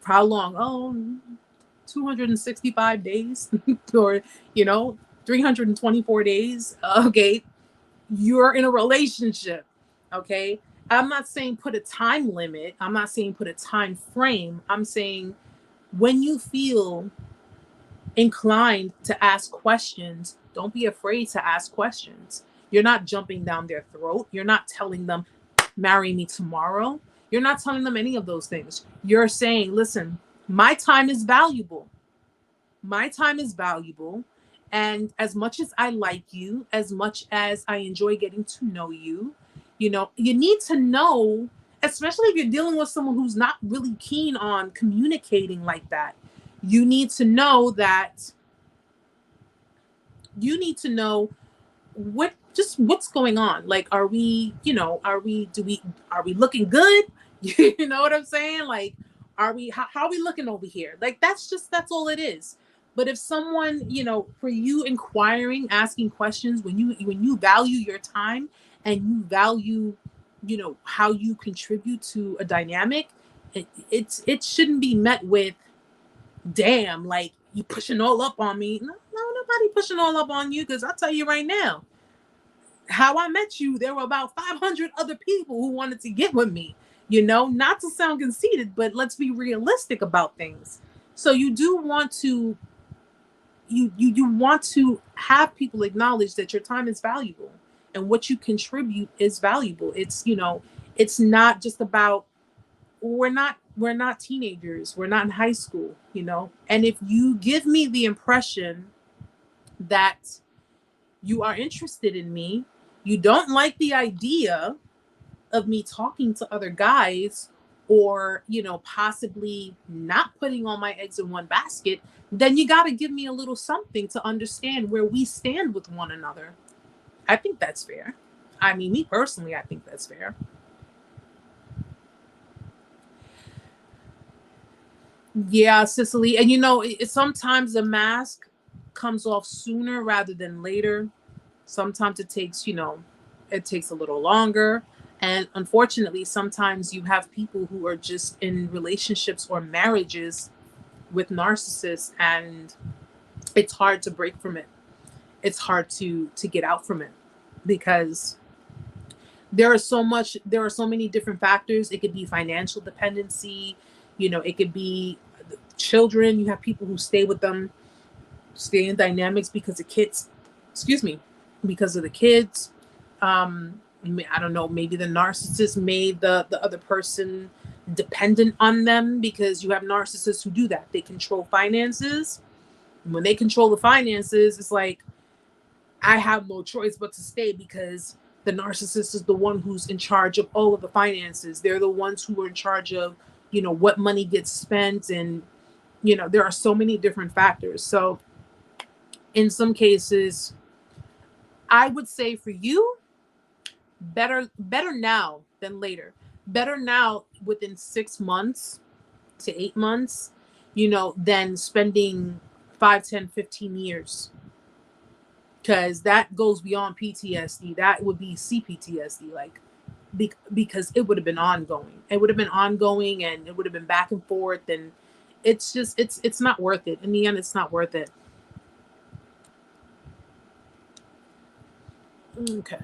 how long? Oh, 265 days or 324 days. Okay, you're in a relationship. Okay, I'm not saying put a time limit. I'm not saying put a time frame. I'm saying when you feel inclined to ask questions, don't be afraid to ask questions. You're not jumping down their throat. You're not telling them, marry me tomorrow. You're not telling them any of those things. You're saying, listen, my time is valuable. My time is valuable. And as much as I like you, as much as I enjoy getting to know you, you need to know, especially if you're dealing with someone who's not really keen on communicating like that. You need to know that You need to know what's going on. Like, are we, are we looking good? You know what I'm saying? Like, how are we looking over here? Like, that's all it is. But if someone, for you inquiring, asking questions, when you value your time and you value, how you contribute to a dynamic, it shouldn't be met with, damn, like, you pushing all up on me. No, nobody pushing all up on you, because I'll tell you right now, how I met you, there were about 500 other people who wanted to get with me. Not to sound conceited, but let's be realistic about things. So you do want to you want to have people acknowledge that your time is valuable and what you contribute is valuable. It's not just about, we're not teenagers, we're not in high school. And if you give me the impression that you are interested in me, you don't like the idea of me talking to other guys, or possibly not putting all my eggs in one basket, then you got to give me a little something to understand where we stand with one another. I think that's fair. I mean, me personally, I think that's fair. Yeah, Cicely. And sometimes the mask comes off sooner rather than later. Sometimes it takes a little longer. And unfortunately, sometimes you have people who are just in relationships or marriages with narcissists, and it's hard to break from it. It's hard to get out from it, because there are so many different factors. It could be financial dependency, it could be children. You have people who stay with them, stay in dynamics because of kids, excuse me, because of the kids. I don't know, maybe the narcissist made the other person dependent on them, because you have narcissists who do that. They control finances. And when they control the finances, it's like, I have no choice but to stay, because the narcissist is the one who's in charge of all of the finances. They're the ones who are in charge of, what money gets spent. And, there are so many different factors. So in some cases, I would say for you, better now than later. Better now within 6 months to 8 months, than spending 5, 10, 15 years. Because that goes beyond PTSD. That would be CPTSD, like, because it would have been ongoing. It would have been ongoing, and it would have been back and forth, and it's not worth it. In the end, it's not worth it. Okay.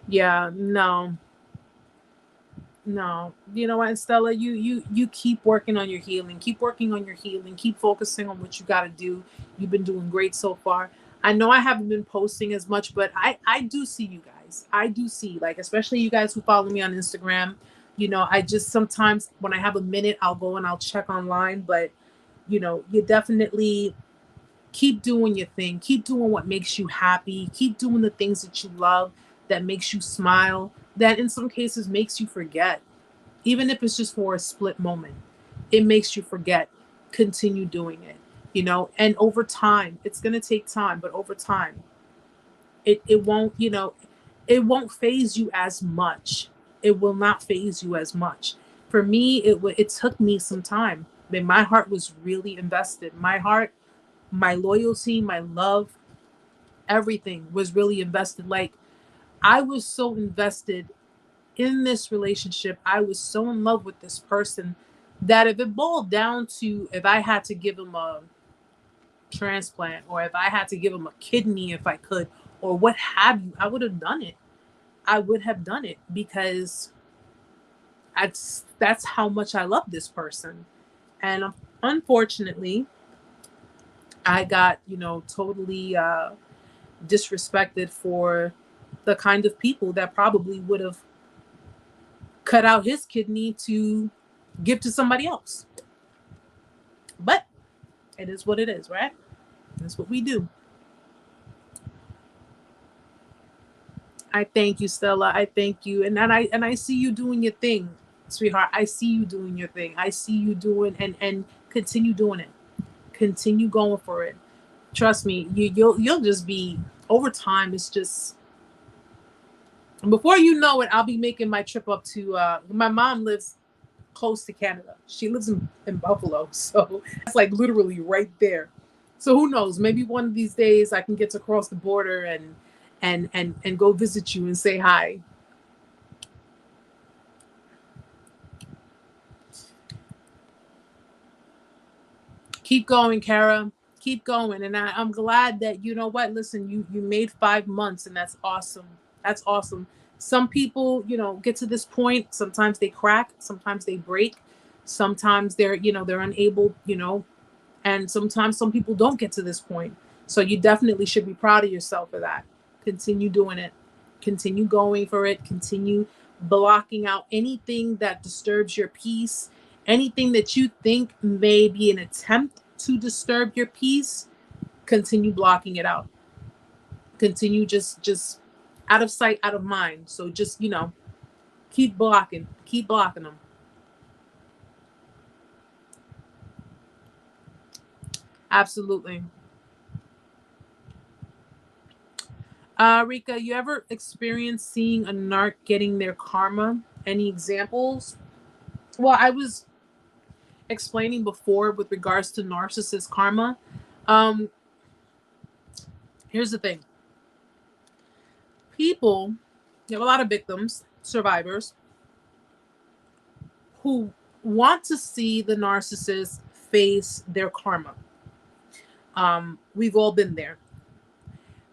Yeah, no. No, you know what, Stella, you keep working on your healing. Keep working on your healing. Keep focusing on what you got to do. You've been doing great so far. I know I haven't been posting as much, but I do see you guys. I do see, like, especially you guys who follow me on Instagram. I just, sometimes when I have a minute, I'll go and I'll check online. But you definitely keep doing your thing. Keep doing what makes you happy. Keep doing the things that you love, that makes you smile, that in some cases makes you forget. Even if it's just for a split moment, it makes you forget. Continue doing it. And over time, it's going to take time, but over time, it won't, it won't phase you as much. It will not phase you as much. For me, it took me some time. I mean, my heart was really invested. My heart, my loyalty, my love, everything was really invested. Like, I was so invested in this relationship. I was so in love with this person that if it boiled down to, if I had to give him a transplant, or if I had to give him a kidney, if I could, or what have you, I would have done it. I would have done it, because that's how much I love this person. And unfortunately, I got, totally disrespected for the kind of people that probably would have cut out his kidney to give to somebody else. But it is what it is, right? That's what we do. I thank you, Stella. I thank you. And I see you doing your thing. sweetheart, I see you doing your thing. I see you doing and continue doing it. Continue going for it. Trust me, you'll just be over time. It's just before you know it, I'll be making my trip up to my mom lives close to Canada. She lives in Buffalo, so it's like literally right there. So who knows? Maybe one of these days I can get to cross the border and go visit you and say hi. Keep going, Kara. Keep going. And I'm glad that, you know what, listen, you made 5 months, and that's awesome. That's awesome. Some people, get to this point. Sometimes they crack, sometimes they break, sometimes they're unable, and sometimes some people don't get to this point. So you definitely should be proud of yourself for that. Continue doing it. Continue going for it. Continue blocking out anything that disturbs your peace. Anything that you think may be an attempt to disturb your peace, continue blocking it out. Continue just out of sight, out of mind. So just, keep blocking them. Absolutely. Rika, you ever experienced seeing a narc getting their karma? Any examples? Well, I was explaining before with regards to narcissist karma. Here's the thing. People, you have a lot of victims, survivors, who want to see the narcissist face their karma. We've all been there.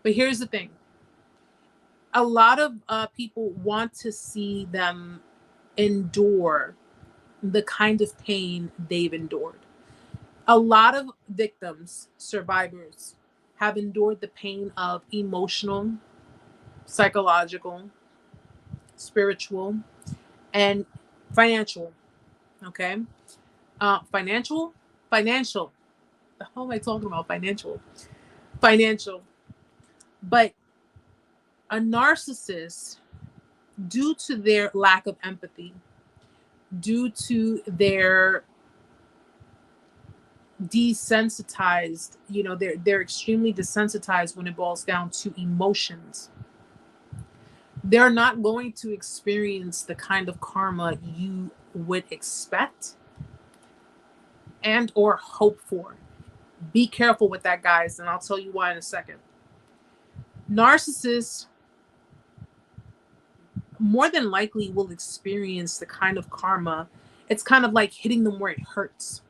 But here's the thing. A lot of people want to see them endure the kind of pain they've endured. A lot of victims, survivors, have endured the pain of emotional, psychological, spiritual, and financial. Okay? Financial. The hell am I talking about? Financial. But a narcissist, due to their lack of empathy, due to their desensitized, they're extremely desensitized when it boils down to emotions. They're not going to experience the kind of karma you would expect and or hope for. Be careful with that, guys, and I'll tell you why in a second. Narcissists more than likely will experience the kind of karma. It's kind of like hitting them where it hurts.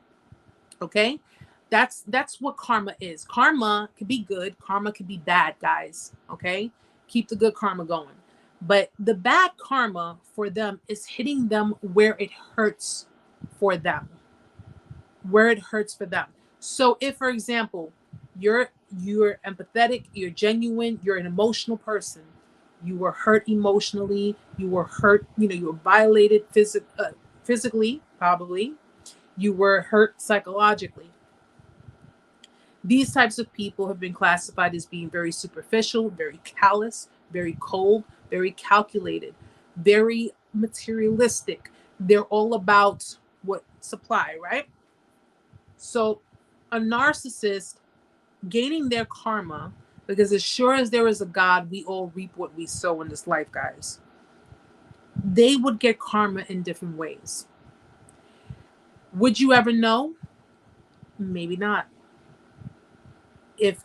Okay? That's what karma is. Karma could be good. Karma could be bad, guys. Okay? Keep the good karma going. But the bad karma for them is hitting them where it hurts for them. Where it hurts for them. So if, for example, you're empathetic, you're genuine, you're an emotional person, you were hurt emotionally, you were hurt, you were violated physically, probably, you were hurt psychologically. These types of people have been classified as being very superficial, very callous, very cold, very calculated, very materialistic. They're all about what supply, right? So a narcissist gaining their karma, because as sure as there is a God, we all reap what we sow in this life, guys. They would get karma in different ways. Would you ever know? Maybe not. If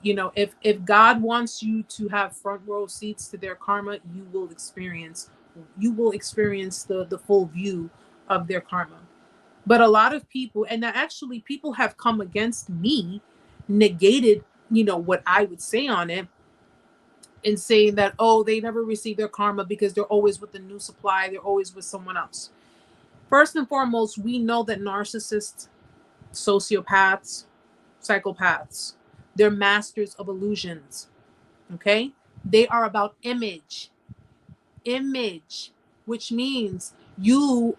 God wants you to have front row seats to their karma, you will experience the full view of their karma. But a lot of people, and actually people have come against me, negated, what I would say on it, and saying that, oh, they never receive their karma because they're always with the new supply, they're always with someone else. First and foremost, we know that narcissists, sociopaths, psychopaths, they're masters of illusions. Okay? They are about image. Image, which means you,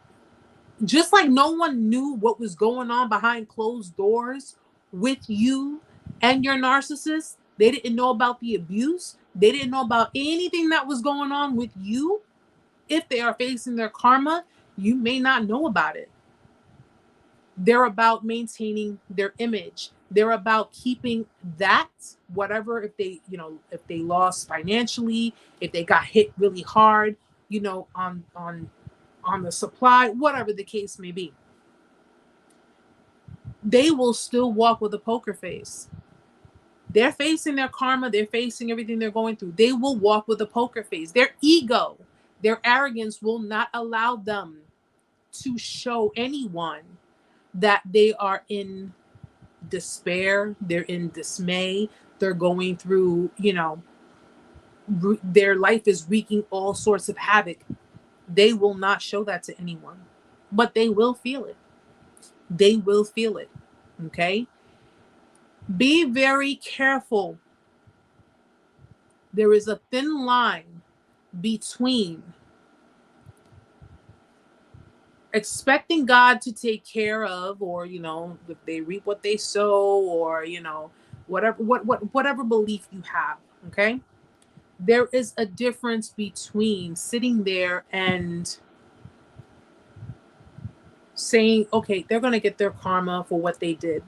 just like no one knew what was going on behind closed doors with you and your narcissist. They didn't know about the abuse. They didn't know about anything that was going on with you. If they are facing their karma, You may not know about it. They're about maintaining their image. They're about keeping that, whatever, if they, if they lost financially, if they got hit really hard, on the supply, whatever the case may be. They will still walk with a poker face. They're facing their karma, they're facing everything they're going through. They will walk with a poker face. Their ego, their arrogance will not allow them to show anyone that they are in despair, they're in dismay, they're going through, their life is wreaking all sorts of havoc. They will not show that to anyone, but they will feel it. They will feel it. Okay? Be very careful. There is a thin line between expecting God to take care of, or if they reap what they sow, or whatever belief you have. Okay, there is a difference between sitting there and saying, okay, they're going to get their karma for what they did,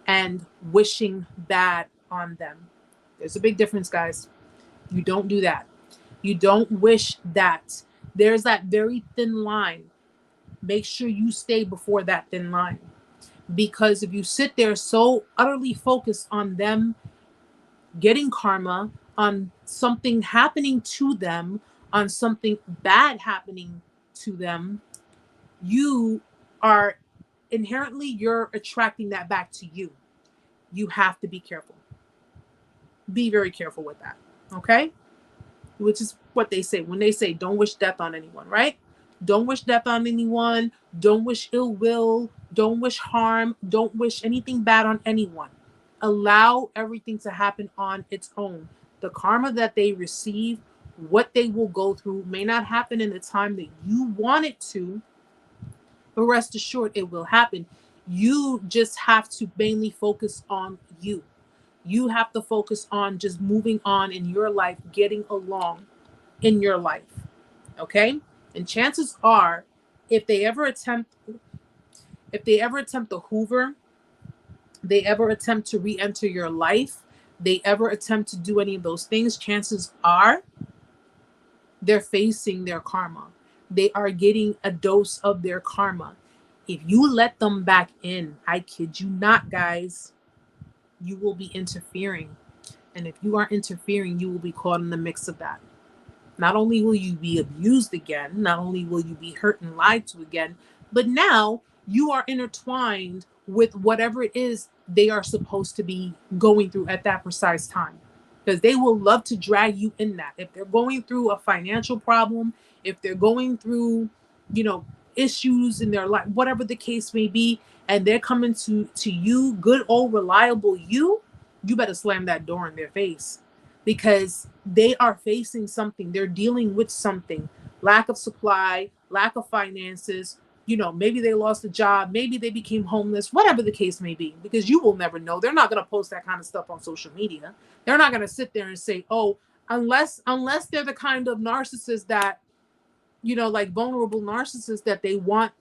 and wishing bad on them. There's a big difference, guys. You don't do that. You don't wish that. There's that very thin line. Make sure you stay before that thin line. Because if you sit there so utterly focused on them getting karma, on something happening to them, on something bad happening to them, you are inherently, you're attracting that back to you. You have to be careful. Be very careful with that. Okay? Which is what they say when they say don't wish death on anyone, right? Don't wish death on anyone. Don't wish ill will. Don't wish harm. Don't wish anything bad on anyone. Allow everything to happen on its own. The karma that they receive, what they will go through, may not happen in the time that you want it to, but rest assured it will happen. You just have to mainly focus on you. You have to focus on just moving on in your life, getting along in your life. Okay? And chances are, if they ever attempt to hoover, they ever attempt to re-enter your life, they ever attempt to do any of those things, chances are they're facing their karma. They are getting a dose of their karma. If you let them back in, I kid you not, guys, you will be interfering. And if you are interfering, you will be caught in the mix of that. Not only will you be abused again, not only will you be hurt and lied to again, but now you are intertwined with whatever it is they are supposed to be going through at that precise time. Because they will love to drag you in that. If they're going through a financial problem, if they're going through, issues in their life, whatever the case may be, and they're coming to you, good old reliable you better slam that door in their face. Because they are facing something. They're dealing with something. Lack of supply, lack of finances. Maybe they lost a job. Maybe they became homeless, whatever the case may be. Because you will never know. They're not going to post that kind of stuff on social media. They're not going to sit there and say, oh, unless they're the kind of narcissist that, like vulnerable narcissists, that they want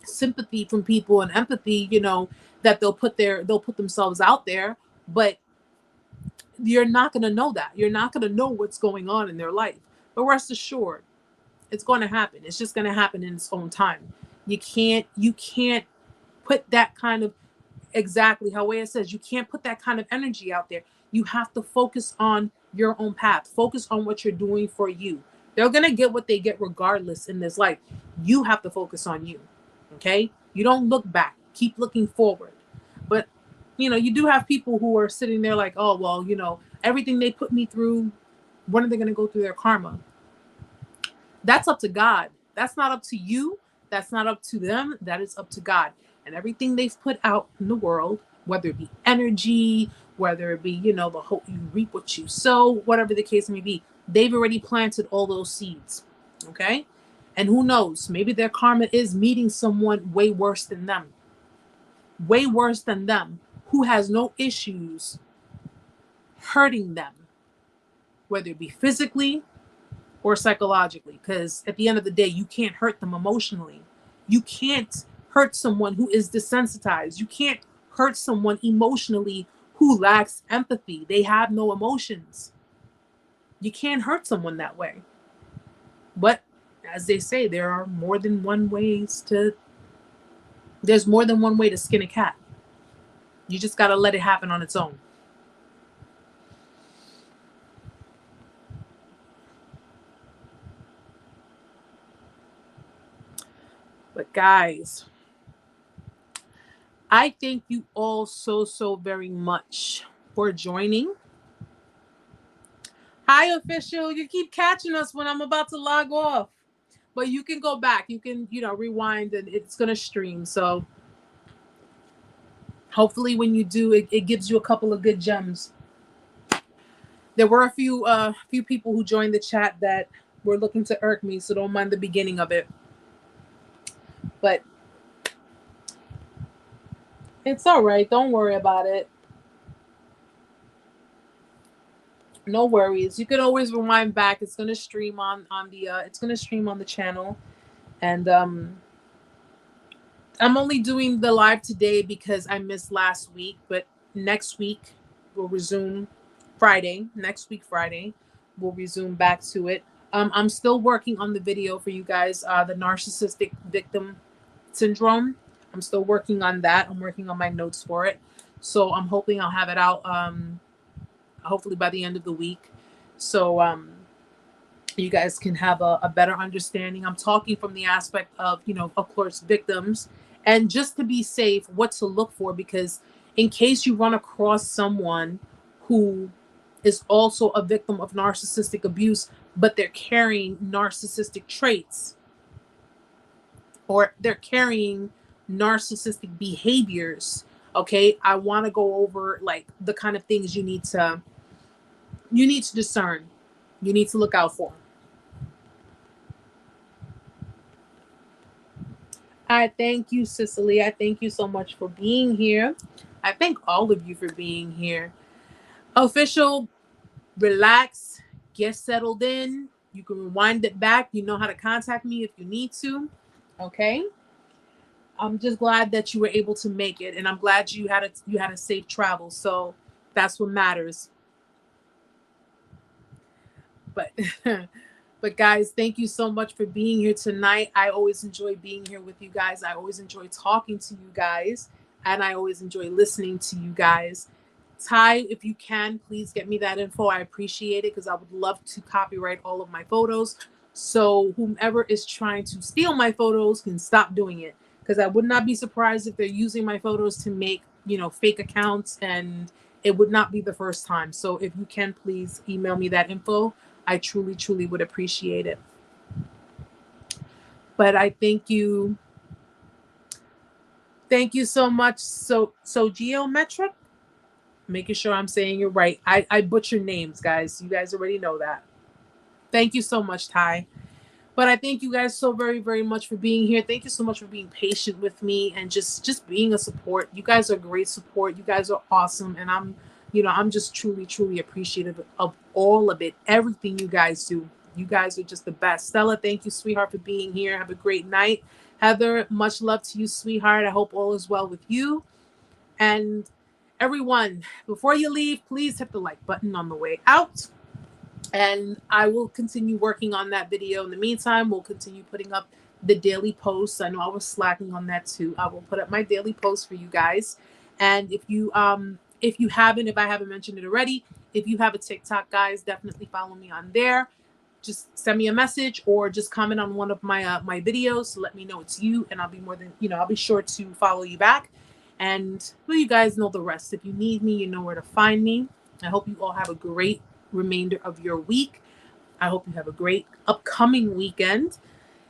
sympathy from people and empathy, that they'll put themselves out there. But you're not going to know that. You're not going to know what's going on in their life. But rest assured, it's going to happen. It's just going to happen in its own time. You can't put that kind of, exactly how Waya says, you can't put that kind of energy out there. You have to focus on your own path. Focus on what you're doing for you. They're going to get what they get regardless in this life. You have to focus on you. Okay? You don't look back. Keep looking forward. But you do have people who are sitting there like, oh, well, everything they put me through, when are they going to go through their karma? That's up to God. That's not up to you. That's not up to them. That is up to God. And everything they've put out in the world, whether it be energy, whether it be, the hope you reap what you sow, whatever the case may be, they've already planted all those seeds. Okay? And who knows? Maybe their karma is meeting someone way worse than them. Way worse than them, who has no issues hurting them, whether it be physically, or psychologically, because at the end of the day, you can't hurt them emotionally. You can't hurt someone who is desensitized. You can't hurt someone emotionally who lacks empathy. They have no emotions. You can't hurt someone that way. But as they say, there's more than one way to skin a cat. You just got to let it happen on its own. But guys, I thank you all so very much for joining. Hi, official. You keep catching us when I'm about to log off. But you can go back. You can, rewind, and it's going to stream. So hopefully when you do, it gives you a couple of good gems. There were a few people who joined the chat that were looking to irk me, so don't mind the beginning of it. But it's all right. Don't worry about it. No worries. You can always rewind back. It's gonna stream on the channel, and I'm only doing the live today because I missed last week. But next week we'll resume. Next week Friday, we'll resume back to it. I'm still working on the video for you guys. The narcissistic victim syndrome. I'm still working on that. I'm working on my notes for it. So I'm hoping I'll have it out hopefully by the end of the week. So you guys can have a better understanding. I'm talking from the aspect of, of course, victims, and just to be safe, what to look for, because in case you run across someone who is also a victim of narcissistic abuse, but they're carrying narcissistic traits, or they're carrying narcissistic behaviors. Okay, I want to go over like the kind of things you need to discern, you need to look out for. I thank you, Cicely. I thank you so much for being here. I thank all of you for being here. Official, relax, get settled in. You can rewind it back. You know how to contact me if you need to. Okay. I'm just glad that you were able to make it, and I'm glad you had a safe travel. So that's what matters. But but guys, thank you so much for being here tonight. I always enjoy being here with you guys. I always enjoy talking to you guys, and I always enjoy listening to you guys. Ty, if you can, please get me that info. I appreciate it, because I would love to copyright all of my photos. So whomever is trying to steal my photos can stop doing it, because I would not be surprised if they're using my photos to make, fake accounts, and it would not be the first time. So if you can, please email me that info. I truly would appreciate it. But I thank you. Thank you so much. So geometric, making sure I'm saying it right. I butcher names, guys. You guys already know that. Thank you so much, Ty. But I thank you guys so very much for being here. Thank you so much for being patient with me and just being a support. You guys are great support. You guys are awesome. And I'm just truly appreciative of all of it. Everything you guys do. You guys are just the best. Stella, thank you, sweetheart, for being here. Have a great night. Heather, much love to you, sweetheart. I hope all is well with you. And everyone, before you leave, please hit the like button on the way out. And I will continue working on that video. In the meantime, we'll continue putting up the daily posts. I know I was slacking on that too. I will put up my daily posts for you guys. And if I haven't mentioned it already, if you have a TikTok, guys, definitely follow me on there. Just send me a message or just comment on one of my my videos to let me know it's you, and I'll be I'll be sure to follow you back. And well, you guys know the rest. If you need me, you know where to find me. I hope you all have a great remainder of your week. I hope you have a great upcoming weekend.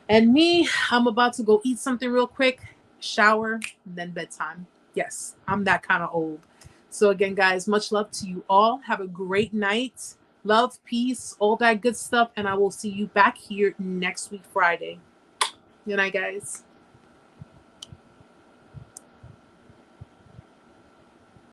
And me, I'm about to go eat something real quick, shower, and then bedtime. Yes, I'm that kind of old. So again, guys, much love to you all. Have a great night. Love, peace, all that good stuff. And I will see you back here next week, Friday. Good night, guys.